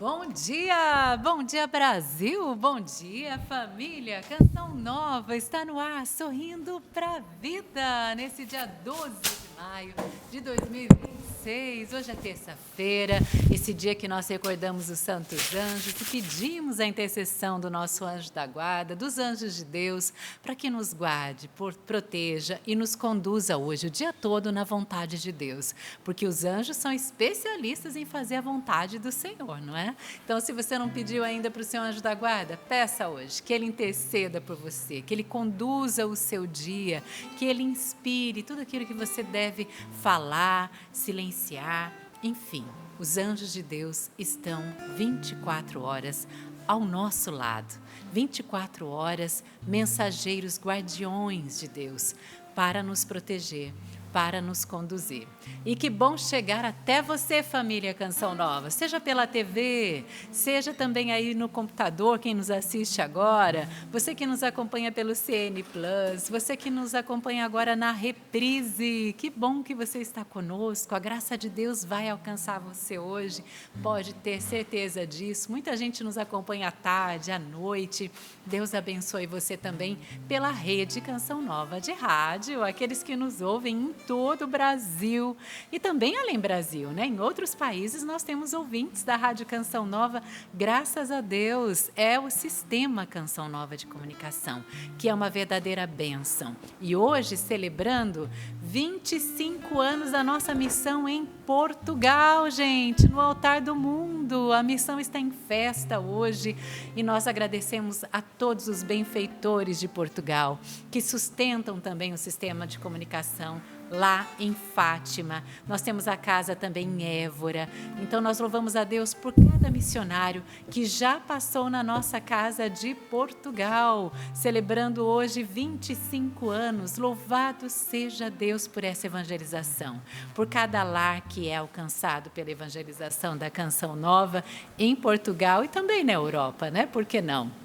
Bom dia Brasil, bom dia família, Canção Nova está no ar, sorrindo pra vida, nesse dia 12 de maio de 2026, hoje é terça-feira, esse dia que nós recordamos os santos anjos e pedimos a intercessão do nosso anjo da guarda, dos anjos de Deus, para que nos guarde, proteja e nos conduza hoje, o dia todo, na vontade de Deus, porque os anjos são especialistas em fazer a vontade do Senhor, não é? Então, se você não pediu ainda para o seu anjo da guarda, peça hoje, que ele interceda por você, que ele conduza o seu dia, que ele inspire tudo aquilo que você deve falar, silenciar, enfim. Os anjos de Deus estão 24 horas ao nosso lado, 24 horas, mensageiros, guardiões de Deus, para nos proteger, para nos conduzir. E que bom chegar até você, família Canção Nova, seja pela TV, seja também aí no computador, quem nos assiste agora, você que nos acompanha pelo CN Plus, você que nos acompanha agora na reprise, que bom que você está conosco, a graça de Deus vai alcançar você hoje, pode ter certeza disso, muita gente nos acompanha à tarde, à noite, Deus abençoe você também pela rede Canção Nova de rádio, aqueles que nos ouvem em todo o Brasil e também além Brasil, né? Em outros países nós temos ouvintes da Rádio Canção Nova, graças a Deus, é o Sistema Canção Nova de Comunicação, que é uma verdadeira bênção. E hoje, celebrando 25 anos da nossa missão em Portugal, gente, no altar do mundo. A missão está em festa hoje e nós agradecemos a todos os benfeitores de Portugal, que sustentam também o sistema de comunicação lá em Fátima. Nós temos a casa também em Évora. Então, nós louvamos a Deus por cada missionário que já passou na nossa casa de Portugal, celebrando hoje 25 anos. Louvado seja Deus por essa evangelização, por cada lar que é alcançado pela evangelização da Canção Nova em Portugal e também na Europa, né? Por que não?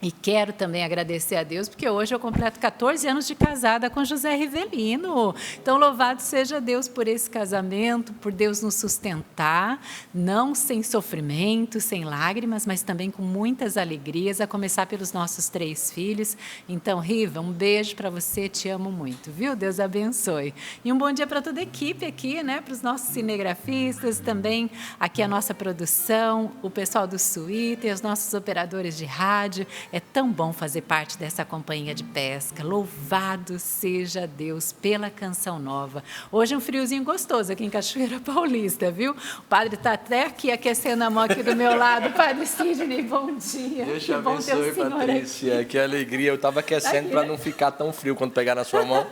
E quero também agradecer a Deus, porque hoje eu completo 14 anos de casada com José Rivelino. Então, louvado seja Deus por esse casamento, por Deus nos sustentar, não sem sofrimento, sem lágrimas, mas também com muitas alegrias, a começar pelos nossos 3 filhos. Então, Riva, um beijo para você, te amo muito, viu? Deus abençoe. E um bom dia para toda a equipe aqui, né? Para os nossos cinegrafistas, também aqui a nossa produção, o pessoal do Suíte, os nossos operadores de rádio. É tão bom fazer parte dessa companhia de pesca. Louvado seja Deus pela Canção Nova. Hoje é um friozinho gostoso aqui em Cachoeira Paulista, viu? O padre está até aqui aquecendo a mão aqui do meu lado. Padre Sidney, bom dia. Deus te abençoe, Patrícia. Que alegria. Eu estava aquecendo para não ficar tão frio quando pegar na sua mão.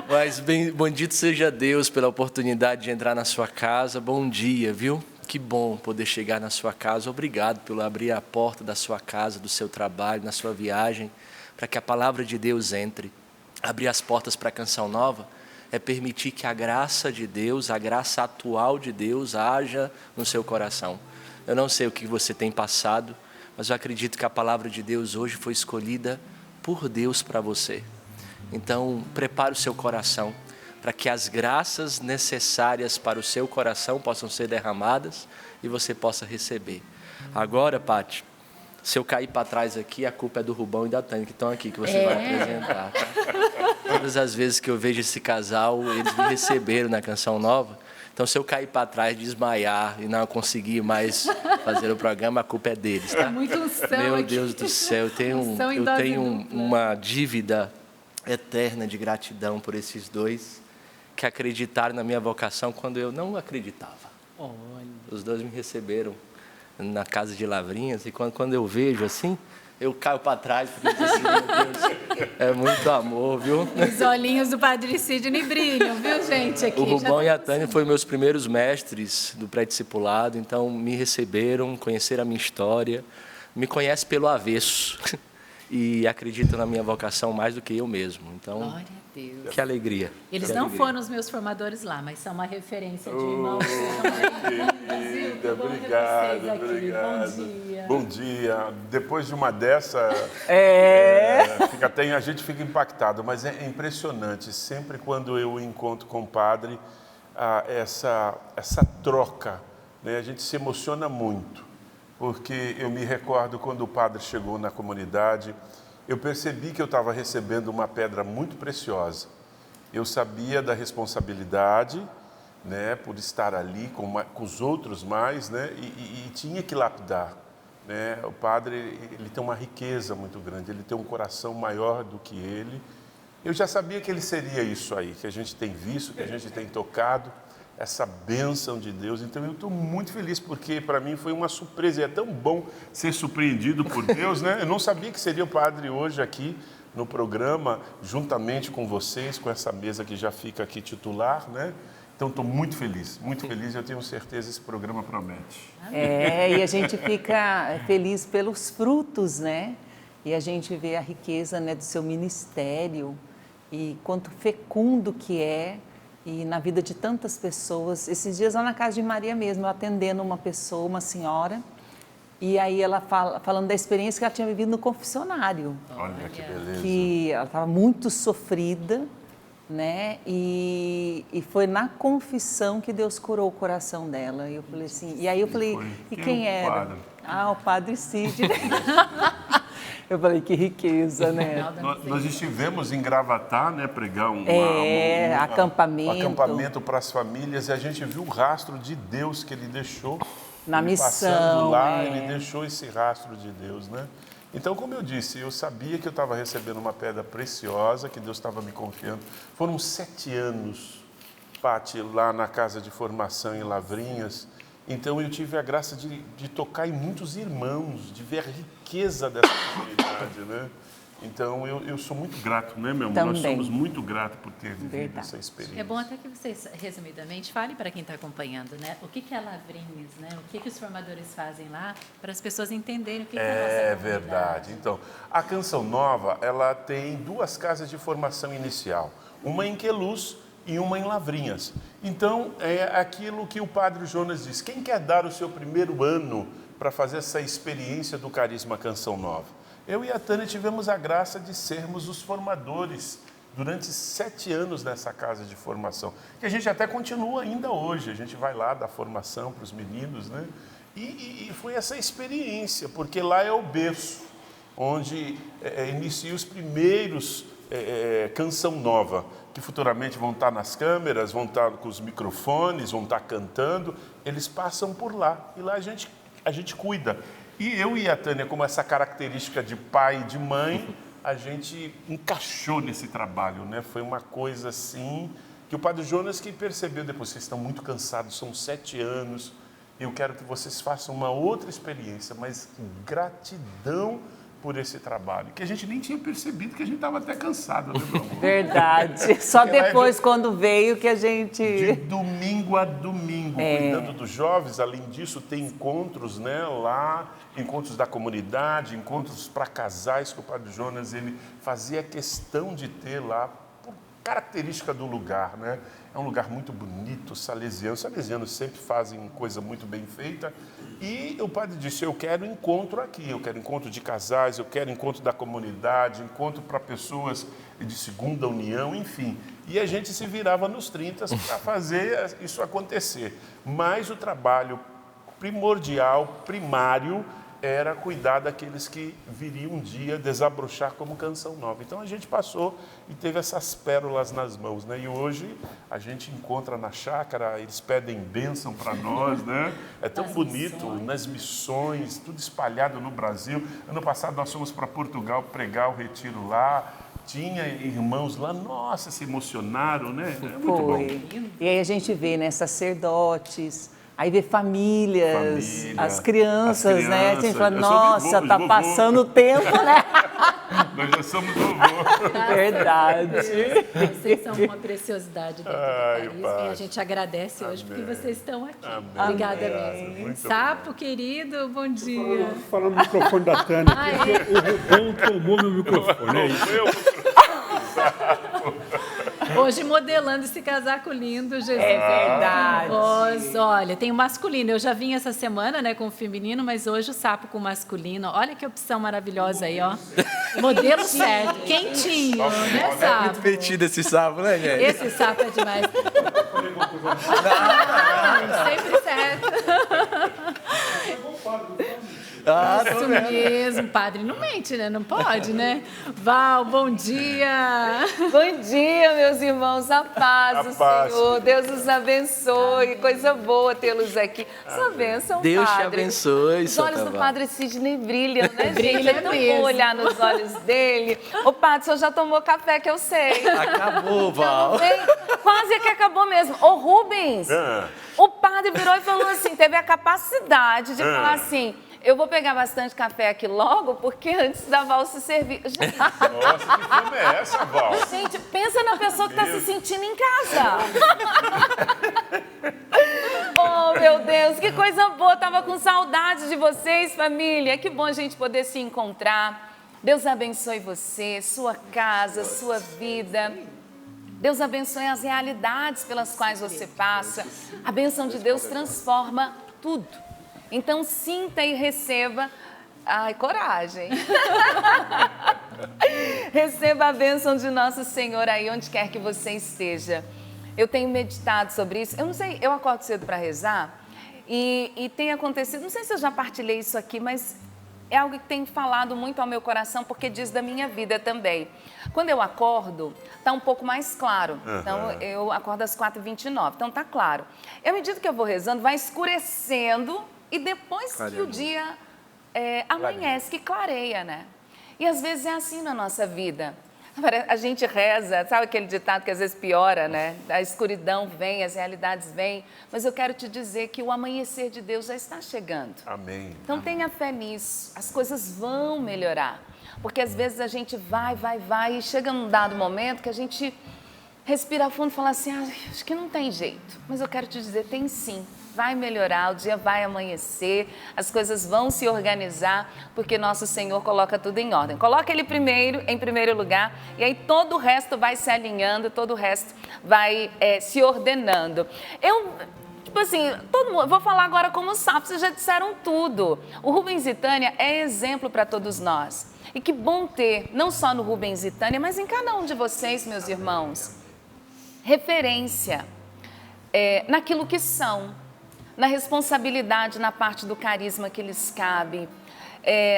Mas bendito seja Deus pela oportunidade de entrar na sua casa. Bom dia, viu? Que bom poder chegar na sua casa. Obrigado por abrir a porta da sua casa, do seu trabalho, na sua viagem, para que a palavra de Deus entre. Abrir as portas para a Canção Nova é permitir que a graça de Deus, a graça atual de Deus, haja no seu coração. Eu não sei o que você tem passado, mas eu acredito que a palavra de Deus hoje foi escolhida por Deus para você. Então, prepare o seu coração para que as graças necessárias para o seu coração possam ser derramadas e você possa receber. Agora, Pati, se eu cair para trás aqui, a culpa é do Rubão e da Tânia, que estão aqui, que você vai apresentar. Tá? Todas as vezes que eu vejo esse casal, eles me receberam na Canção Nova. Então, se eu cair para trás, desmaiar e não conseguir mais fazer o programa, a culpa é deles. Tá? Muito unção. Meu Deus do céu, eu tenho uma dívida eterna de gratidão por esses dois que acreditaram na minha vocação quando eu não acreditava. Olha. Os dois me receberam na casa de Lavrinhas e quando eu vejo assim, eu caio para trás porque eu disse assim, meu Deus, é muito amor, viu? Os olhinhos do Padre Sidney brilham, viu, gente? Aqui, o Rubão e a Tânia foram meus primeiros mestres do pré-discipulado, então me receberam, conheceram a minha história, me conhecem pelo avesso e acreditam na minha vocação mais do que eu mesmo. Então, glória a Deus. Que alegria. Eles não foram os meus formadores lá, mas são uma referência de irmãos. Obrigado. Bom dia. Bom dia. Depois de uma dessa, a gente fica impactado, mas é impressionante. Sempre quando eu encontro com o padre, essa troca, né? A gente se emociona muito. porque eu me recordo quando o padre chegou na comunidade, eu percebi que eu estava recebendo uma pedra muito preciosa. Eu sabia da responsabilidade, né, por estar ali com os outros mais, né, e tinha que lapidar. Né? O padre, ele tem uma riqueza muito grande, ele tem um coração maior do que ele. Eu já sabia que ele seria isso aí, que a gente tem visto, que a gente tem tocado, essa bênção de Deus. Então eu estou muito feliz, porque para mim foi uma surpresa, e é tão bom ser surpreendido por Deus, né? Eu não sabia que seria o padre hoje aqui no programa, juntamente com vocês, com essa mesa que já fica aqui titular, né? Então estou muito feliz, e eu tenho certeza que esse programa promete. E a gente fica feliz pelos frutos, né? E a gente vê a riqueza, né, do seu ministério e quanto fecundo que é e na vida de tantas pessoas. Esses dias lá na casa de Maria mesmo, eu atendendo uma pessoa, uma senhora, e aí ela falando da experiência que ela tinha vivido no confessionário. Olha que beleza. Que ela estava muito sofrida, né? E foi na confissão que Deus curou o coração dela. E eu falei assim, e aí eu falei, e quem era? O Padre Cid. Eu falei, que riqueza, né? Nós estivemos em Gravatá, né, pregar um acampamento para as famílias, e a gente viu o rastro de Deus que ele deixou. Na missão. Passando lá, ele deixou esse rastro de Deus, né? Então, como eu disse, eu sabia que eu estava recebendo uma pedra preciosa, que Deus estava me confiando. Foram 7 anos, Pati, lá na casa de formação em Lavrinhas. Então, eu tive a graça de tocar em muitos irmãos, de ver a riqueza dessa comunidade, né? Então, eu sou muito grato, né, meu amor? Também. Nós somos muito gratos por ter vivido Verdade. essa experiência. É bom até que vocês, resumidamente, falem para quem está acompanhando, né? O que é Lavrinhas, né? O que os formadores fazem lá, para as pessoas entenderem o que é a nossa comunidade. É verdade. Então, a Canção Nova, ela tem 2 casas de formação inicial. Uma em Queluz e uma em Lavrinhas. Então, é aquilo que o Padre Jonas diz. Quem quer dar o seu primeiro ano para fazer essa experiência do Carisma Canção Nova? Eu e a Tânia tivemos a graça de sermos os formadores durante 7 anos nessa casa de formação, que a gente até continua ainda hoje. A gente vai lá dar formação para os meninos, né? E foi essa experiência, porque lá é o berço, onde inicia os primeiros Canção Nova, que futuramente vão estar nas câmeras, vão estar com os microfones, vão estar cantando. Eles passam por lá, e lá a gente cuida. E eu e a Tânia, como essa característica de pai e de mãe, a gente encaixou nesse trabalho, né? Foi uma coisa assim, que o Padre Jonas que percebeu depois, vocês estão muito cansados, são 7 anos, eu quero que vocês façam uma outra experiência, mas gratidão por esse trabalho, que a gente nem tinha percebido, que a gente estava até cansado, né, meu amor? Verdade. Só depois, quando veio, que a gente... De domingo a domingo, cuidando dos jovens. Além disso, tem encontros, né, lá, encontros da comunidade, encontros para casais, que o Padre Jonas ele fazia questão de ter lá, por característica do lugar, né? É um lugar muito bonito, salesiano. Os salesianos sempre fazem coisa muito bem feita. E o padre disse, eu quero encontro aqui, eu quero encontro de casais, eu quero encontro da comunidade, encontro para pessoas de segunda união, enfim. E a gente se virava nos 30 para fazer isso acontecer. Mas o trabalho primordial, primário, era cuidar daqueles que viriam um dia desabrochar como Canção Nova. Então a gente passou e teve essas pérolas nas mãos, né? E hoje a gente encontra na chácara, eles pedem bênção para nós, né? É tão bonito, nas missões, tudo espalhado no Brasil. Ano passado nós fomos para Portugal pregar o retiro lá. Tinha irmãos lá, nossa, se emocionaram, né? É muito bom. E aí a gente vê, né, sacerdotes, aí vê famílias, as crianças, né? A gente fala, nossa, tá passando o tempo, né? Nós já somos vovô. Verdade. Vocês são uma preciosidade dentro do Carisma, e a gente agradece hoje porque vocês estão aqui. Obrigada mesmo. Muito Sapo, querido, bom dia. Falando no microfone da Tânia, porque o Rubão tomou meu microfone, é isso? Hoje modelando esse casaco lindo, Jesus. É verdade. Olha, tem o masculino. Eu já vim essa semana, né, com o feminino, mas hoje o sapo com o masculino. Olha que opção maravilhosa aí, ó. Modelo certo, quentinho, né, É sapo? muito metido esse sapo, né, gente? Esse sapo é demais. Sempre certo. Ah, Isso mesmo, padre não mente, né? Não pode, né? Val, bom dia! Bom dia, meus irmãos, a paz do paz. Senhor, Deus os abençoe, coisa boa tê-los aqui. Sua bênção, Deus te padre. abençoe, Os olhos Santa do Val. Padre Sidney brilham, né, gente? Brilha É tão mesmo. bom olhar nos olhos dele. Ô, padre, o senhor já tomou café, que eu sei. Acabou, Val. Bem, quase que acabou mesmo. Ô, Rubens, o padre virou e falou assim, teve a capacidade de falar assim, eu vou pegar bastante café aqui logo, porque antes da Val se servir... Gente, Nossa, que fome é essa, Val? gente, pensa na pessoa que está se sentindo em casa. Oh, meu Deus, que coisa boa. Tava com saudade de vocês, família. Que bom a gente poder se encontrar. Deus abençoe você, sua casa, sua vida. Deus abençoe as realidades pelas quais você passa. A bênção de Deus transforma tudo. Então, sinta e receba. Ai, coragem. Receba a bênção de nosso Senhor aí, onde quer que você esteja. Eu tenho meditado sobre isso. Eu não sei, eu acordo cedo para rezar e tem acontecido, não sei se eu já partilhei isso aqui, mas é algo que tem falado muito ao meu coração, porque diz da minha vida também. Quando eu acordo, está um pouco mais claro. Então, eu acordo às 4h29, então está claro. À medida que eu vou rezando, vai escurecendo e depois que o dia amanhece, que clareia, né? E às vezes é assim na nossa vida. A gente reza, sabe aquele ditado que às vezes piora, né? A escuridão vem, as realidades vêm, mas eu quero te dizer que o amanhecer de Deus já está chegando. Amém. Então tenha fé nisso, as coisas vão melhorar. Porque às vezes a gente vai e chega num dado momento que a gente respira fundo e fala assim, acho que não tem jeito. Mas eu quero te dizer, tem sim. Vai melhorar, o dia vai amanhecer, as coisas vão se organizar, porque nosso Senhor coloca tudo em ordem. Coloca Ele em primeiro lugar, e aí todo o resto vai se alinhando, todo o resto vai se ordenando. Tipo assim, todo mundo, vou falar agora como sabe, vocês já disseram tudo. O Rubens e Tânia é exemplo para todos nós. E que bom ter, não só no Rubens e Tânia, mas em cada um de vocês, meus irmãos, referência naquilo que são. Na responsabilidade, na parte do carisma que lhes cabe,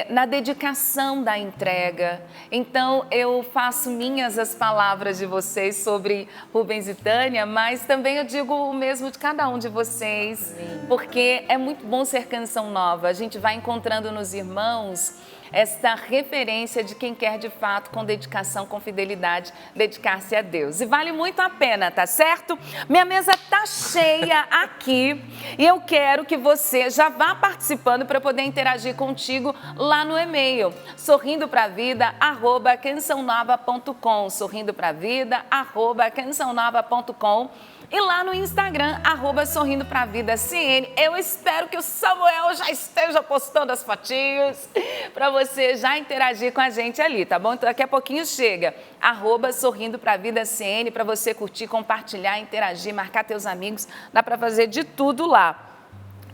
na dedicação da entrega. Então, eu faço minhas as palavras de vocês sobre Rubens e Tânia, mas também eu digo o mesmo de cada um de vocês, porque é muito bom ser Canção Nova. A gente vai encontrando nos irmãos esta referência de quem quer de fato, com dedicação, com fidelidade, dedicar-se a Deus. E vale muito a pena, tá certo? Minha mesa tá cheia aqui e eu quero que você já vá participando para poder interagir contigo lá no e-mail, sorrindopravida@cançãonova.com, sorrindopravida@cançãonova.com. E lá no Instagram, @sorrindopravida.cn. Eu espero que o Samuel já esteja postando as fotinhos para você já interagir com a gente ali, tá bom? Então daqui a pouquinho chega, @sorrindopravida.cn, para você curtir, compartilhar, interagir, marcar teus amigos. Dá para fazer de tudo lá.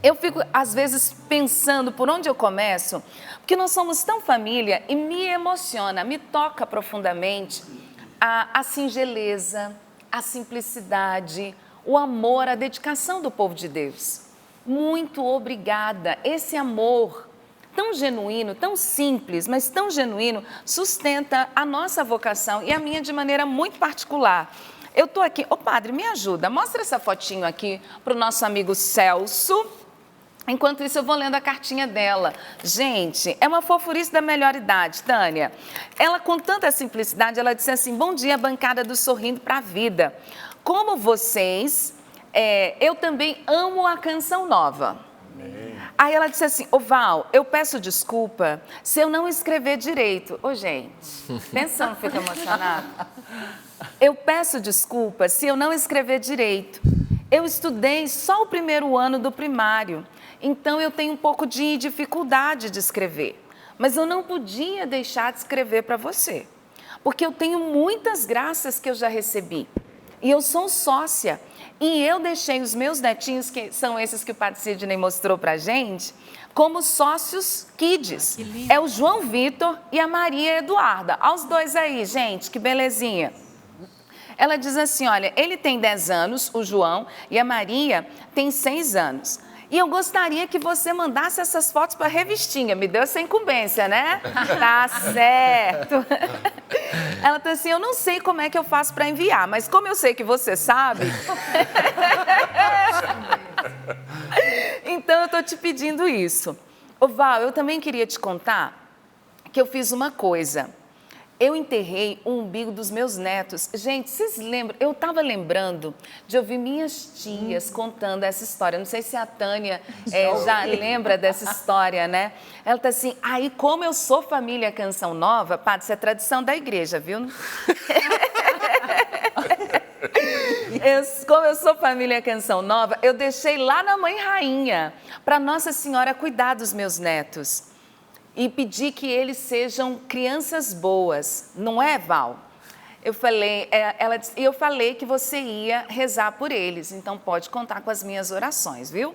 Eu fico, às vezes, pensando por onde eu começo, porque nós somos tão família e me emociona, me toca profundamente a singeleza, a simplicidade, o amor, a dedicação do povo de Deus. Muito obrigada. Esse amor tão genuíno, tão simples, mas tão genuíno, sustenta a nossa vocação e a minha de maneira muito particular. Eu estou aqui, padre, me ajuda, mostra essa fotinho aqui para o nosso amigo Celso. Enquanto isso, eu vou lendo a cartinha dela. Gente, é uma fofurice da melhor idade, Tânia. Ela, com tanta simplicidade, ela disse assim, bom dia, bancada do Sorrindo para a Vida. Como vocês, eu também amo a Canção Nova. Aí ela disse assim, Val, eu peço desculpa se eu não escrever direito. Gente, pensando, fica emocionado. Eu peço desculpa se eu não escrever direito. Eu estudei só o primeiro ano do primário, então eu tenho um pouco de dificuldade de escrever. Mas eu não podia deixar de escrever para você, porque eu tenho muitas graças que eu já recebi. E eu sou sócia, e eu deixei os meus netinhos, que são esses que o Padre Sidney mostrou para a gente, como sócios kids. É o João Vitor e a Maria Eduarda. Olha os dois aí, gente, que belezinha. Ela diz assim, olha, ele tem 10 anos, o João, e a Maria tem 6 anos. E eu gostaria que você mandasse essas fotos para a revistinha. Me deu essa incumbência, né? Tá certo. Ela tá assim, eu não sei como é que eu faço para enviar, mas como eu sei que você sabe... Então, eu estou te pedindo isso. Ô Val, eu também queria te contar que eu fiz uma coisa. Eu enterrei o umbigo dos meus netos. Gente, vocês lembram? Eu estava lembrando de ouvir minhas tias contando essa história. Não sei se a Tânia já lembra dessa história, né? Ela está assim, aí como eu sou família Canção Nova, padre, isso é tradição da igreja, viu? Como eu sou família Canção Nova, eu deixei lá na Mãe Rainha para Nossa Senhora cuidar dos meus netos. E pedir que eles sejam crianças boas, não é, Val? Eu falei que você ia rezar por eles, então pode contar com as minhas orações, viu?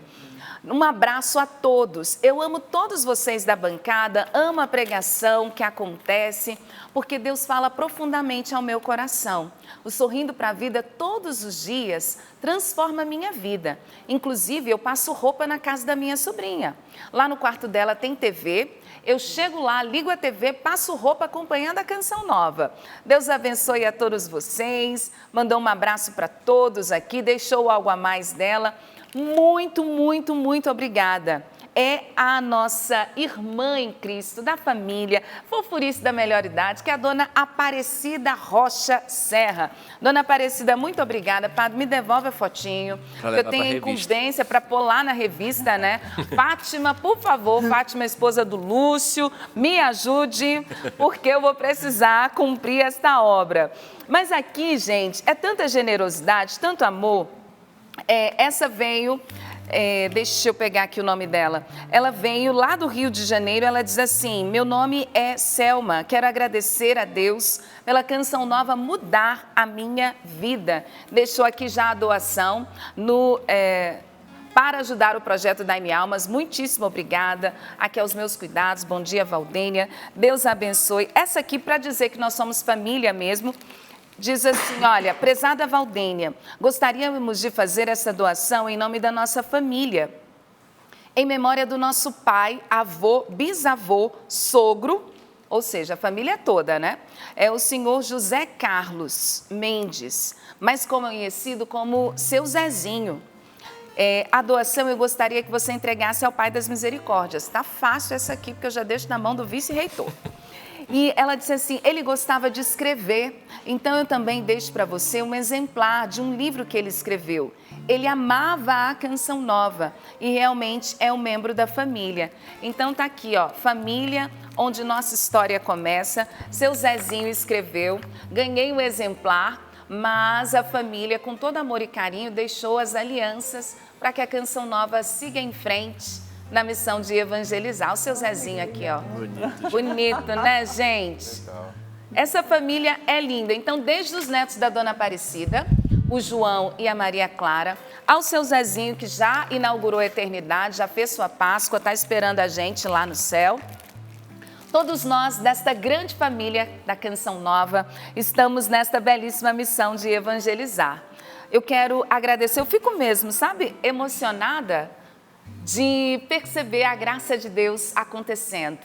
Um abraço a todos. Eu amo todos vocês da bancada, amo a pregação que acontece, porque Deus fala profundamente ao meu coração. O Sorrindo para a Vida todos os dias transforma a minha vida. Inclusive, eu passo roupa na casa da minha sobrinha. Lá no quarto dela tem TV. Eu chego lá, ligo a TV, passo roupa acompanhando a Canção Nova. Deus abençoe a todos vocês, mandou um abraço para todos aqui, deixou algo a mais dela. Muito, muito, muito obrigada. É a nossa irmã em Cristo, da família, fofurice da melhor idade, que é a dona Aparecida Rocha Serra. Dona Aparecida, muito obrigada. Padre, me devolve a fotinho, que eu tenho a incumbência para pôr lá na revista, né? Fátima, por favor, Fátima, esposa do Lúcio, me ajude, porque eu vou precisar cumprir esta obra. Mas aqui, gente, é tanta generosidade, tanto amor. Essa veio... deixa eu pegar aqui o nome dela. Ela veio lá do Rio de Janeiro, ela diz assim, meu nome é Selma, quero agradecer a Deus pela Canção Nova mudar a minha vida. Deixou aqui já a doação para ajudar o projeto Dai-me Almas, muitíssimo obrigada. Aqui aos meus cuidados, bom dia Valdênia, Deus abençoe. Essa aqui para dizer que nós somos família mesmo. Diz assim, olha, prezada Valdênia, gostaríamos de fazer essa doação em nome da nossa família, em memória do nosso pai, avô, bisavô, sogro, ou seja, a família toda, né? É o senhor José Carlos Mendes, mais conhecido como seu Zezinho. A doação eu gostaria que você entregasse ao Pai das Misericórdias. Tá fácil essa aqui, porque eu já deixo na mão do vice-reitor. E ela disse assim, ele gostava de escrever, então eu também deixo para você um exemplar de um livro que ele escreveu. Ele amava a Canção Nova e realmente é um membro da família. Então tá aqui, ó, família onde nossa história começa, seu Zezinho escreveu, ganhei um exemplar, mas a família com todo amor e carinho deixou as alianças para que a Canção Nova siga em frente na missão de evangelizar. O seu Zezinho aqui, ó. Bonito, né, gente? Essa família é linda. Então, desde os netos da Dona Aparecida, o João e a Maria Clara, ao seu Zezinho, que já inaugurou a eternidade, já fez sua Páscoa, está esperando a gente lá no céu. Todos nós, desta grande família da Canção Nova, estamos nesta belíssima missão de evangelizar. Eu quero agradecer, eu fico mesmo, sabe, emocionada de perceber a graça de Deus acontecendo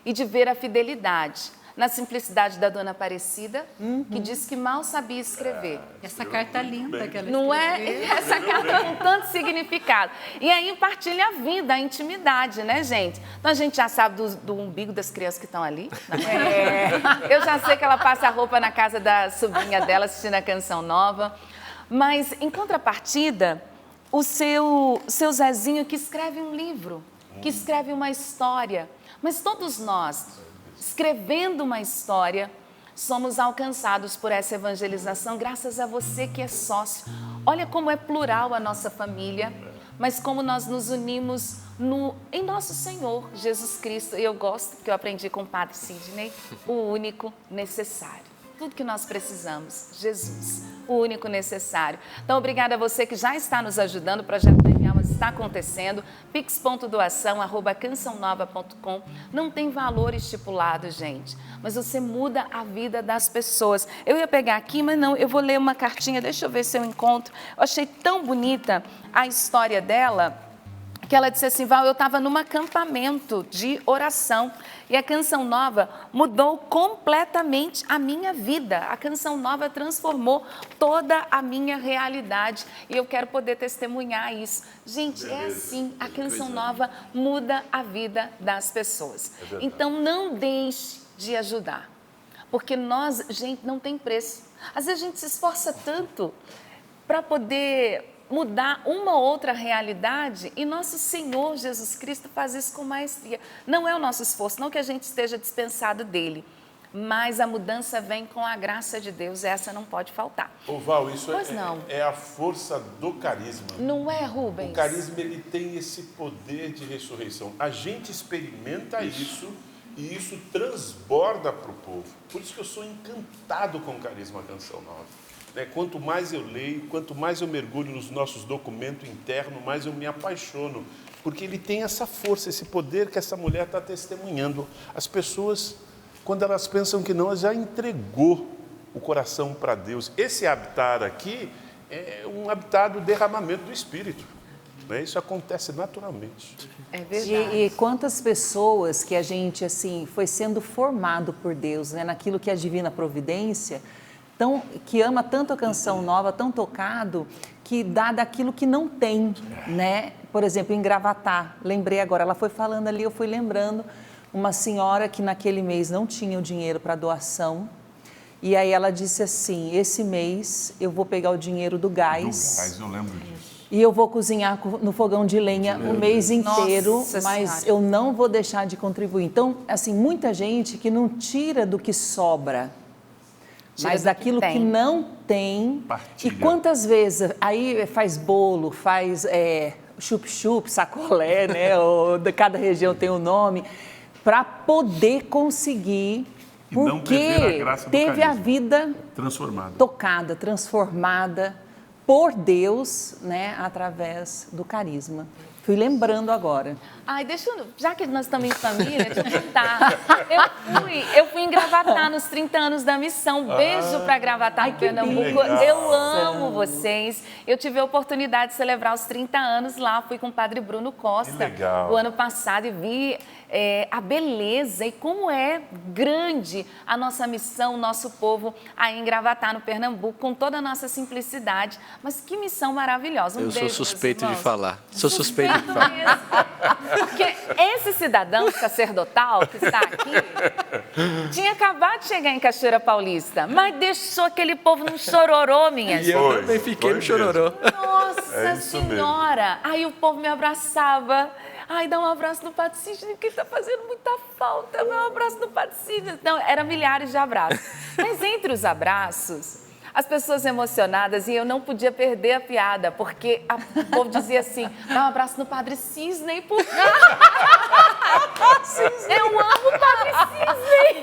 e de ver a fidelidade na simplicidade da Dona Aparecida, que diz que mal sabia escrever. Essa carta linda que ela escreveu. Não é? Essa carta com tanto significado. E aí partilha a vida, a intimidade, né, gente? Então a gente já sabe do umbigo das crianças que estão ali. Eu já sei que ela passa a roupa na casa da sobrinha dela assistindo a Canção Nova. Mas, em contrapartida, o seu Zezinho que escreve um livro, que escreve uma história. Mas todos nós, escrevendo uma história, somos alcançados por essa evangelização, graças a você que é sócio. Olha como é plural a nossa família, mas como nós nos unimos em nosso Senhor Jesus Cristo. E eu gosto, porque eu aprendi com o Padre Sidney, o único necessário. Tudo que nós precisamos, Jesus, o único necessário. Então, obrigada a você que já está nos ajudando, o projeto Dai-me Almas está acontecendo, pix.doação@cançãonova.com. Não tem valor estipulado, gente, mas você muda a vida das pessoas. Eu ia pegar aqui, mas não, eu vou ler uma cartinha, deixa eu ver se eu encontro. Eu achei tão bonita a história dela, que ela disse assim, Val, eu estava num acampamento de oração e a Canção Nova mudou completamente a minha vida. A Canção Nova transformou toda a minha realidade e eu quero poder testemunhar isso. Gente, é assim, a Canção Nova muda a vida das pessoas. Então, não deixe de ajudar, porque nós, gente, não tem preço. Às vezes a gente se esforça tanto para poder mudar uma ou outra realidade e nosso Senhor Jesus Cristo faz isso com maestria. Não é o nosso esforço, não que a gente esteja dispensado dele, mas a mudança vem com a graça de Deus, essa não pode faltar. Ô Val, isso Pois não. é a força do carisma. Não é, Rubens? O carisma, ele tem esse poder de ressurreição. A gente experimenta isso e isso transborda para o povo. Por isso que eu sou encantado com o carisma Canção Nova. Quanto mais eu leio, quanto mais eu mergulho nos nossos documentos internos, mais eu me apaixono. Porque ele tem essa força, esse poder que essa mulher está testemunhando. As pessoas, quando elas pensam que não, ela já entregou o coração para Deus. Esse habitar aqui é um habitar do derramamento do Espírito. Isso acontece naturalmente. É verdade. E quantas pessoas que a gente, assim, foi sendo formado por Deus, né, naquilo que é a divina providência, que ama tanto a Canção Nova, tão tocado, que dá daquilo que não tem, né? Por exemplo, em Gravatá, lembrei agora, ela foi falando ali, eu fui lembrando, uma senhora que naquele mês não tinha o dinheiro para doação, e aí ela disse assim, esse mês eu vou pegar o dinheiro do gás, Eu lembro disso. e eu vou cozinhar no fogão de lenha o mês inteiro, Nossa mas Senhora. eu não vou deixar de contribuir. Então, assim, muita gente que não tira do que sobra, Tira mas do que daquilo que tem. não tem. Partilha. E quantas vezes, aí faz bolo, faz chup-chup, sacolé, né? Ou de cada região tem um nome, para poder conseguir, E não perder a porque graça do teve a carisma. vida Transformado. tocada, transformada por Deus, né? Através do carisma. Fui lembrando agora. Ai, já que nós estamos em família, deixa eu contar. Eu fui em Gravatá nos 30 anos da missão. Beijo para Gravatá, em Pernambuco. legal. Eu amo vocês. Eu tive a oportunidade de celebrar os 30 anos lá. Fui com o padre Bruno Costa Que legal. o ano passado e vi a beleza e como é grande a nossa missão, o nosso povo aí em Gravatá, no Pernambuco, com toda a nossa simplicidade. Mas que missão maravilhosa. Eu sou beijo, suspeito de meus irmãos. falar. Sou suspeito de falar. Porque esse cidadão sacerdotal que está aqui tinha acabado de chegar em Cachoeira Paulista, mas deixou aquele povo num chororô, minha E gente. eu também fiquei no chororô. Nossa É isso mesmo. Senhora! Aí o povo me abraçava. Ai, dá um abraço no Padre Sidney, porque está fazendo muita falta. Dá um abraço no Padre Sidney. Não, eram milhares de abraços. Mas entre os abraços, as pessoas emocionadas, e eu não podia perder a piada, porque o povo dizia assim, dá um abraço no Padre Sidney, por eu amo o Padre Sidney.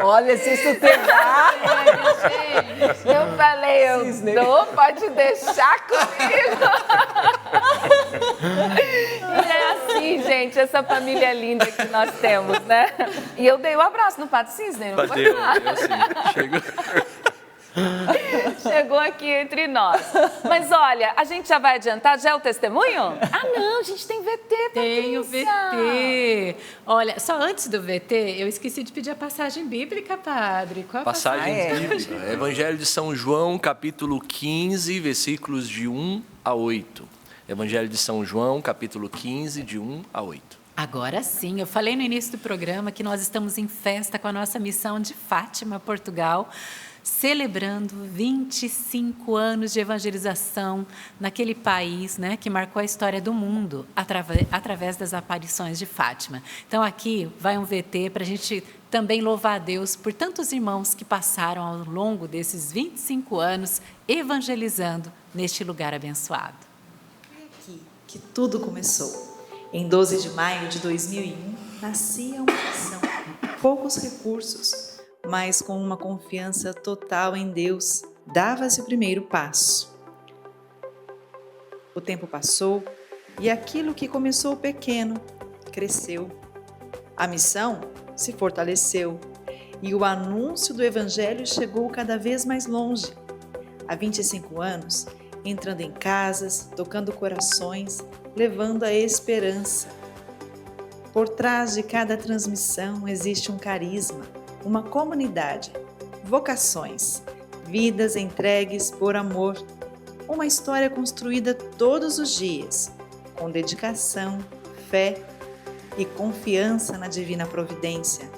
Olha, se isso pegar... Eu falei, Sidney. não pode deixar comigo. E é assim, gente, essa família linda que nós temos, né? E eu dei um abraço no Padre Sidney, não foi Deu, nada. eu sim. Chegou. Chegou aqui entre nós. Mas olha, a gente já vai adiantar? Já é o testemunho? Ah, não, a gente tem VT, Tem o Patrícia. VT. Olha, só antes do VT, eu esqueci de pedir a passagem bíblica, padre. Qual a Passagem bíblica. Evangelho de São João, capítulo 15, versículos de 1 a 8. Evangelho de São João, capítulo 15, de 1 a 8. Agora sim, eu falei no início do programa que nós estamos em festa com a nossa missão de Fátima, Portugal, celebrando 25 anos de evangelização naquele país, né, que marcou a história do mundo através das aparições de Fátima. Então, aqui vai um VT para a gente também louvar a Deus por tantos irmãos que passaram ao longo desses 25 anos evangelizando neste lugar abençoado. Aqui que tudo começou. Em 12 de maio de 2001, nascia uma missão. Poucos recursos, mas com uma confiança total em Deus, dava-se o primeiro passo. O tempo passou e aquilo que começou pequeno cresceu. A missão se fortaleceu e o anúncio do Evangelho chegou cada vez mais longe. Há 25 anos, entrando em casas, tocando corações, levando a esperança. Por trás de cada transmissão existe um carisma, uma comunidade, vocações, vidas entregues por amor, uma história construída todos os dias, com dedicação, fé e confiança na divina providência.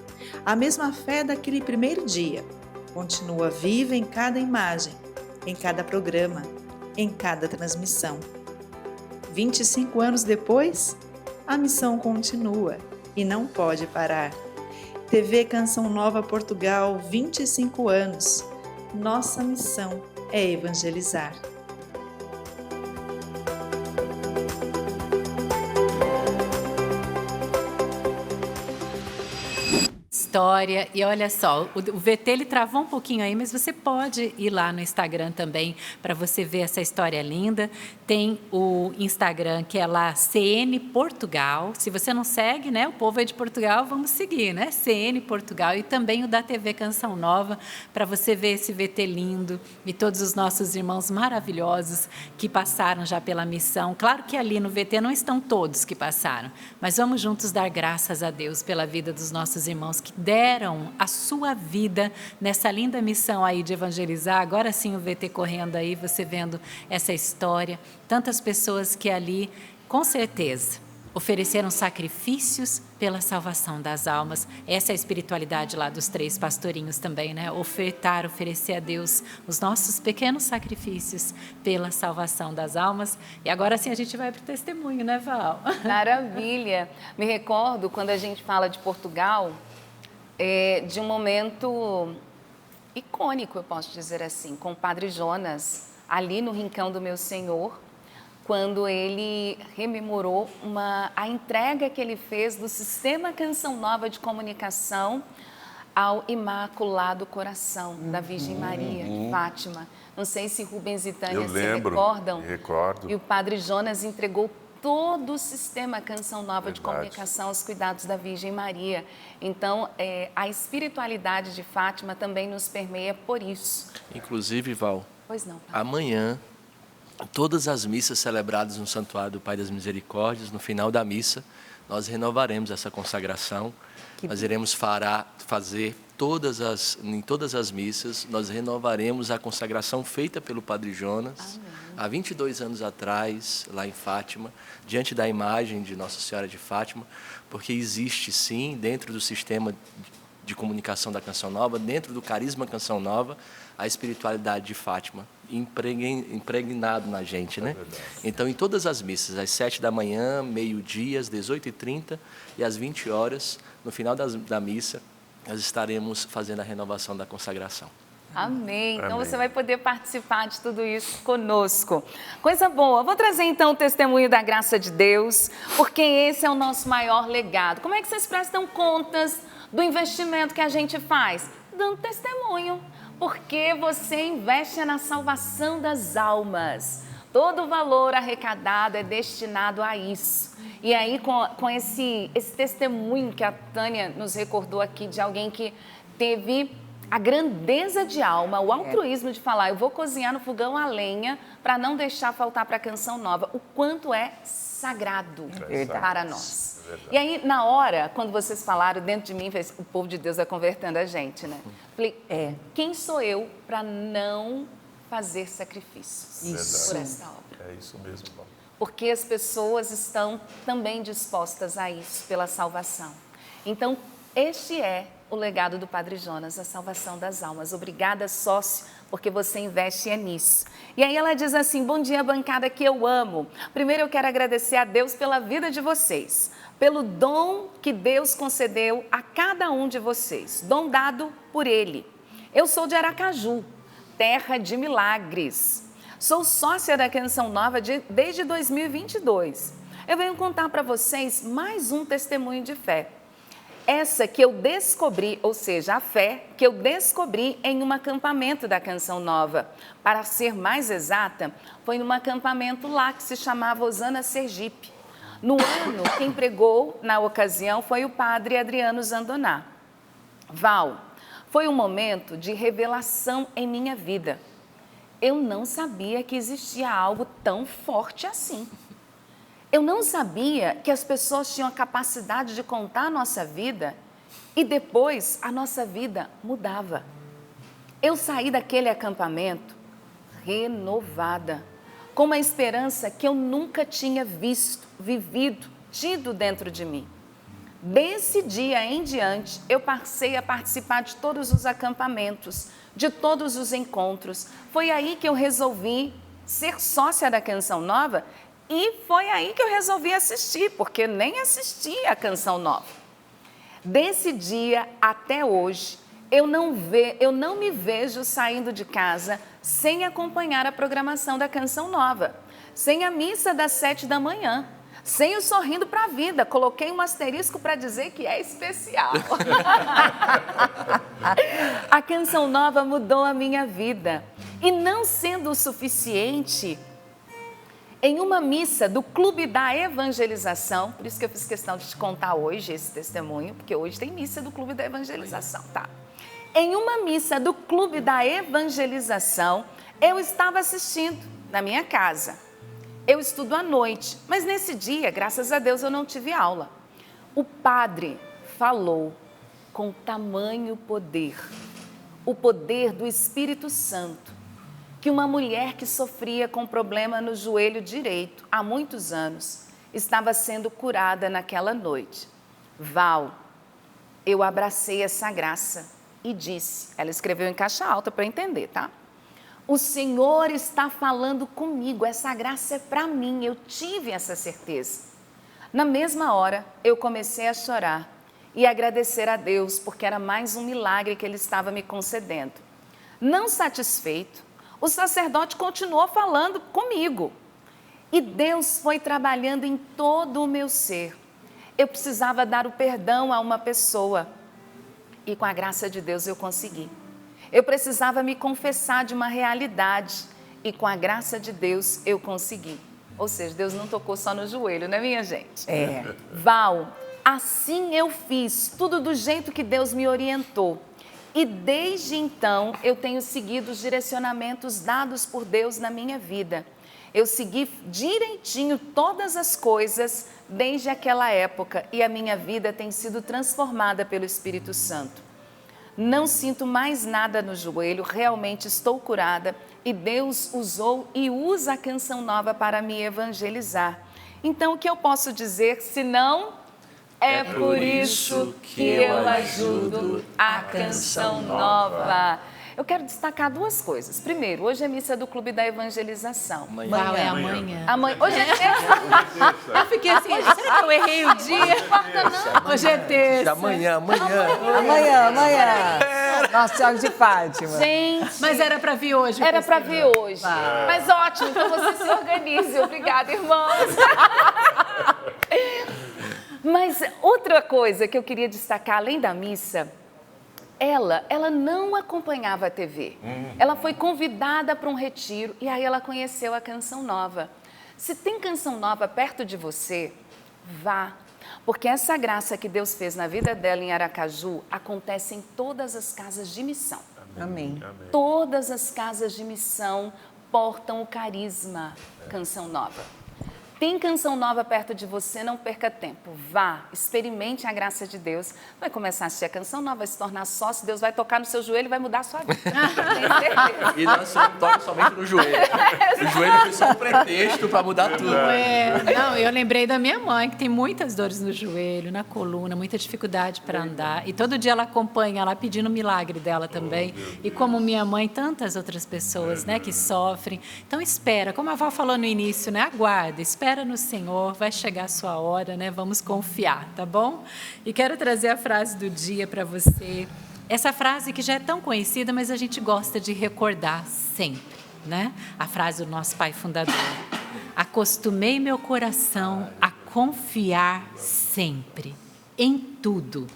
A mesma fé daquele primeiro dia continua viva em cada imagem, em cada programa, em cada transmissão. 25 anos depois, a missão continua e não pode parar. TV Canção Nova Portugal, 25 anos. Nossa missão é evangelizar. História. E olha só, o VT ele travou um pouquinho aí, mas você pode ir lá no Instagram também para você ver essa história linda. Tem o Instagram que é lá CN Portugal. Se você não segue, né, o povo é de Portugal, vamos seguir, né? CN Portugal, e também o da TV Canção Nova para você ver esse VT lindo e todos os nossos irmãos maravilhosos que passaram já pela missão. Claro que ali no VT não estão todos que passaram, mas vamos juntos dar graças a Deus pela vida dos nossos irmãos que deram a sua vida nessa linda missão aí de evangelizar. Agora sim o VT correndo aí, você vendo essa história. Tantas pessoas que ali, com certeza, ofereceram sacrifícios pela salvação das almas. Essa é a espiritualidade lá dos 3 pastorinhos também, né? Oferecer a Deus os nossos pequenos sacrifícios pela salvação das almas. E agora sim a gente vai para o testemunho, né, Val? Maravilha! Me recordo, quando a gente fala de Portugal, de um momento icônico, eu posso dizer assim, com o Padre Jonas, ali no Rincão do Meu Senhor, quando ele rememorou a entrega que ele fez do Sistema Canção Nova de Comunicação ao Imaculado Coração da Virgem Maria de Fátima. Não sei se Rubens e Tânia se recordam. Recordo. E o Padre Jonas entregou todo o Sistema Canção Nova de Comunicação aos cuidados da Virgem Maria. Então, a espiritualidade de Fátima também nos permeia por isso. Inclusive, Val, Pois não, Padre. amanhã, todas as missas celebradas no Santuário do Pai das Misericórdias, no final da missa, nós renovaremos essa consagração. Nós iremos fazer em todas as missas, nós renovaremos a consagração feita pelo Padre Jonas, há 22 anos atrás, lá em Fátima, diante da imagem de Nossa Senhora de Fátima, porque existe sim, dentro do sistema de comunicação da Canção Nova, dentro do carisma Canção Nova, a espiritualidade de Fátima impregnado na gente, né? Então, em todas as missas, às 7 da manhã, meio-dia, às 18h30 e às 20 horas, no final da missa, nós estaremos fazendo a renovação da consagração. Amém. Então Amém. você vai poder participar de tudo isso conosco. Coisa boa. Vou trazer então o testemunho da graça de Deus, porque esse é o nosso maior legado. Como é que vocês prestam contas do investimento que a gente faz? Dando testemunho. Porque você investe na salvação das almas. Todo o valor arrecadado é destinado a isso. E aí, com esse testemunho que a Tânia nos recordou aqui, de alguém que teve a grandeza de alma, o altruísmo de falar, eu vou cozinhar no fogão a lenha para não deixar faltar para a Canção Nova. O quanto é sagrado para nós. E aí, na hora, quando vocês falaram, dentro de mim, o povo de Deus vai convertendo a gente, né? Falei, quem sou eu para não fazer sacrifícios por esta obra? É isso mesmo, Paulo. Porque as pessoas estão também dispostas a isso, pela salvação. Então, este é o legado do Padre Jonas, a salvação das almas. Obrigada, sócio, porque você investe nisso. E aí ela diz assim, bom dia, bancada que eu amo. Primeiro eu quero agradecer a Deus pela vida de vocês, pelo dom que Deus concedeu a cada um de vocês, dom dado por Ele. Eu sou de Aracaju, terra de milagres. Sou sócia da Canção Nova desde 2022. Eu venho contar para vocês mais um testemunho de fé. Essa que eu descobri, ou seja, a fé que eu descobri em um acampamento da Canção Nova. Para ser mais exata, foi num acampamento lá que se chamava Osana Sergipe. No ano, quem pregou na ocasião foi o padre Adriano Zandoná. Val, foi um momento de revelação em minha vida. eu não sabia que existia algo tão forte assim. Eu não sabia que as pessoas tinham a capacidade de contar a nossa vida e depois a nossa vida mudava. Eu saí daquele acampamento renovada, com uma esperança que eu nunca tinha visto, vivido, tido dentro de mim. Desse dia em diante, eu passei a participar de todos os acampamentos, de todos os encontros. Foi aí que eu resolvi ser sócia da Canção Nova e foi aí que eu resolvi assistir, porque nem assistia a Canção Nova. Desse dia até hoje, eu não me vejo saindo de casa sem acompanhar a programação da Canção Nova, sem a missa das 7 da manhã, sem o Sorrindo para a Vida. Coloquei um asterisco para dizer que é especial. A Canção Nova mudou a minha vida. E não sendo o suficiente, em uma missa do Clube da Evangelização, por isso que eu fiz questão de te contar hoje esse testemunho, porque hoje tem missa do Clube da Evangelização, tá? Em uma missa do Clube da Evangelização, eu estava assistindo na minha casa. Eu estudo à noite, mas nesse dia, graças a Deus, eu não tive aula. O padre falou com tamanho poder, o poder do Espírito Santo, que uma mulher que sofria com problema no joelho direito há muitos anos estava sendo curada naquela noite. Val, eu abracei essa graça e disse, ela escreveu em caixa alta para eu entender, tá? O Senhor está falando comigo, essa graça é para mim, eu tive essa certeza. Na mesma hora, eu comecei a chorar e agradecer a Deus, porque era mais um milagre que Ele estava me concedendo. Não satisfeito, o sacerdote continuou falando comigo. E Deus foi trabalhando em todo o meu ser. Eu precisava dar o perdão a uma pessoa e com a graça de Deus eu consegui. Eu precisava me confessar de uma realidade e com a graça de Deus eu consegui. Ou seja, Deus não tocou só no joelho, né, minha gente? Val, assim eu fiz, tudo do jeito que Deus me orientou. E desde então eu tenho seguido os direcionamentos dados por Deus na minha vida. Eu segui direitinho todas as coisas desde aquela época e a minha vida tem sido transformada pelo Espírito Santo. Não sinto mais nada no joelho, realmente estou curada e Deus usou e usa a Canção Nova para me evangelizar. Então, o que eu posso dizer, se não é por isso que eu ajudo a Canção Nova? Eu quero destacar duas coisas. Primeiro, hoje é missa do Clube da Evangelização. Uau, é amanhã. Hoje é terça. Eu fiquei assim, será que eu errei o dia? Hoje é terça. Amanhã. Nossa Senhora de Fátima. Gente, Mas era para vir hoje. era para vir hoje. Mas ótimo, então você se organize. Obrigada, irmãos. Mas outra coisa que eu queria destacar, além da missa, ela não acompanhava a TV. Ela foi convidada para um retiro e aí ela conheceu a Canção Nova. Se tem Canção Nova perto de você, vá. Porque essa graça que Deus fez na vida dela em Aracaju acontece em todas as casas de missão. Amém. Todas as casas de missão portam o carisma Canção Nova. Tem Canção Nova perto de você, não perca tempo. Vá, experimente a graça de Deus. Vai começar a assistir a Canção Nova, vai se tornar sócio, Deus vai tocar no seu joelho e vai mudar a sua vida. Tenho certeza. E não toca somente no joelho. O joelho foi só um pretexto para mudar tudo. Não, eu lembrei da minha mãe, que tem muitas dores no joelho, na coluna, muita dificuldade para andar. E todo dia ela acompanha, ela pedindo o milagre dela também. E como minha mãe, tantas outras pessoas, né, que sofrem. Então espera, como a avó falou no início, né, aguarda, espera no Senhor, vai chegar a sua hora, né? Vamos confiar, tá bom? E quero trazer a frase do dia para você. Essa frase que já é tão conhecida, mas a gente gosta de recordar sempre, né? A frase do nosso pai fundador. Acostumei meu coração a confiar sempre, em tudo,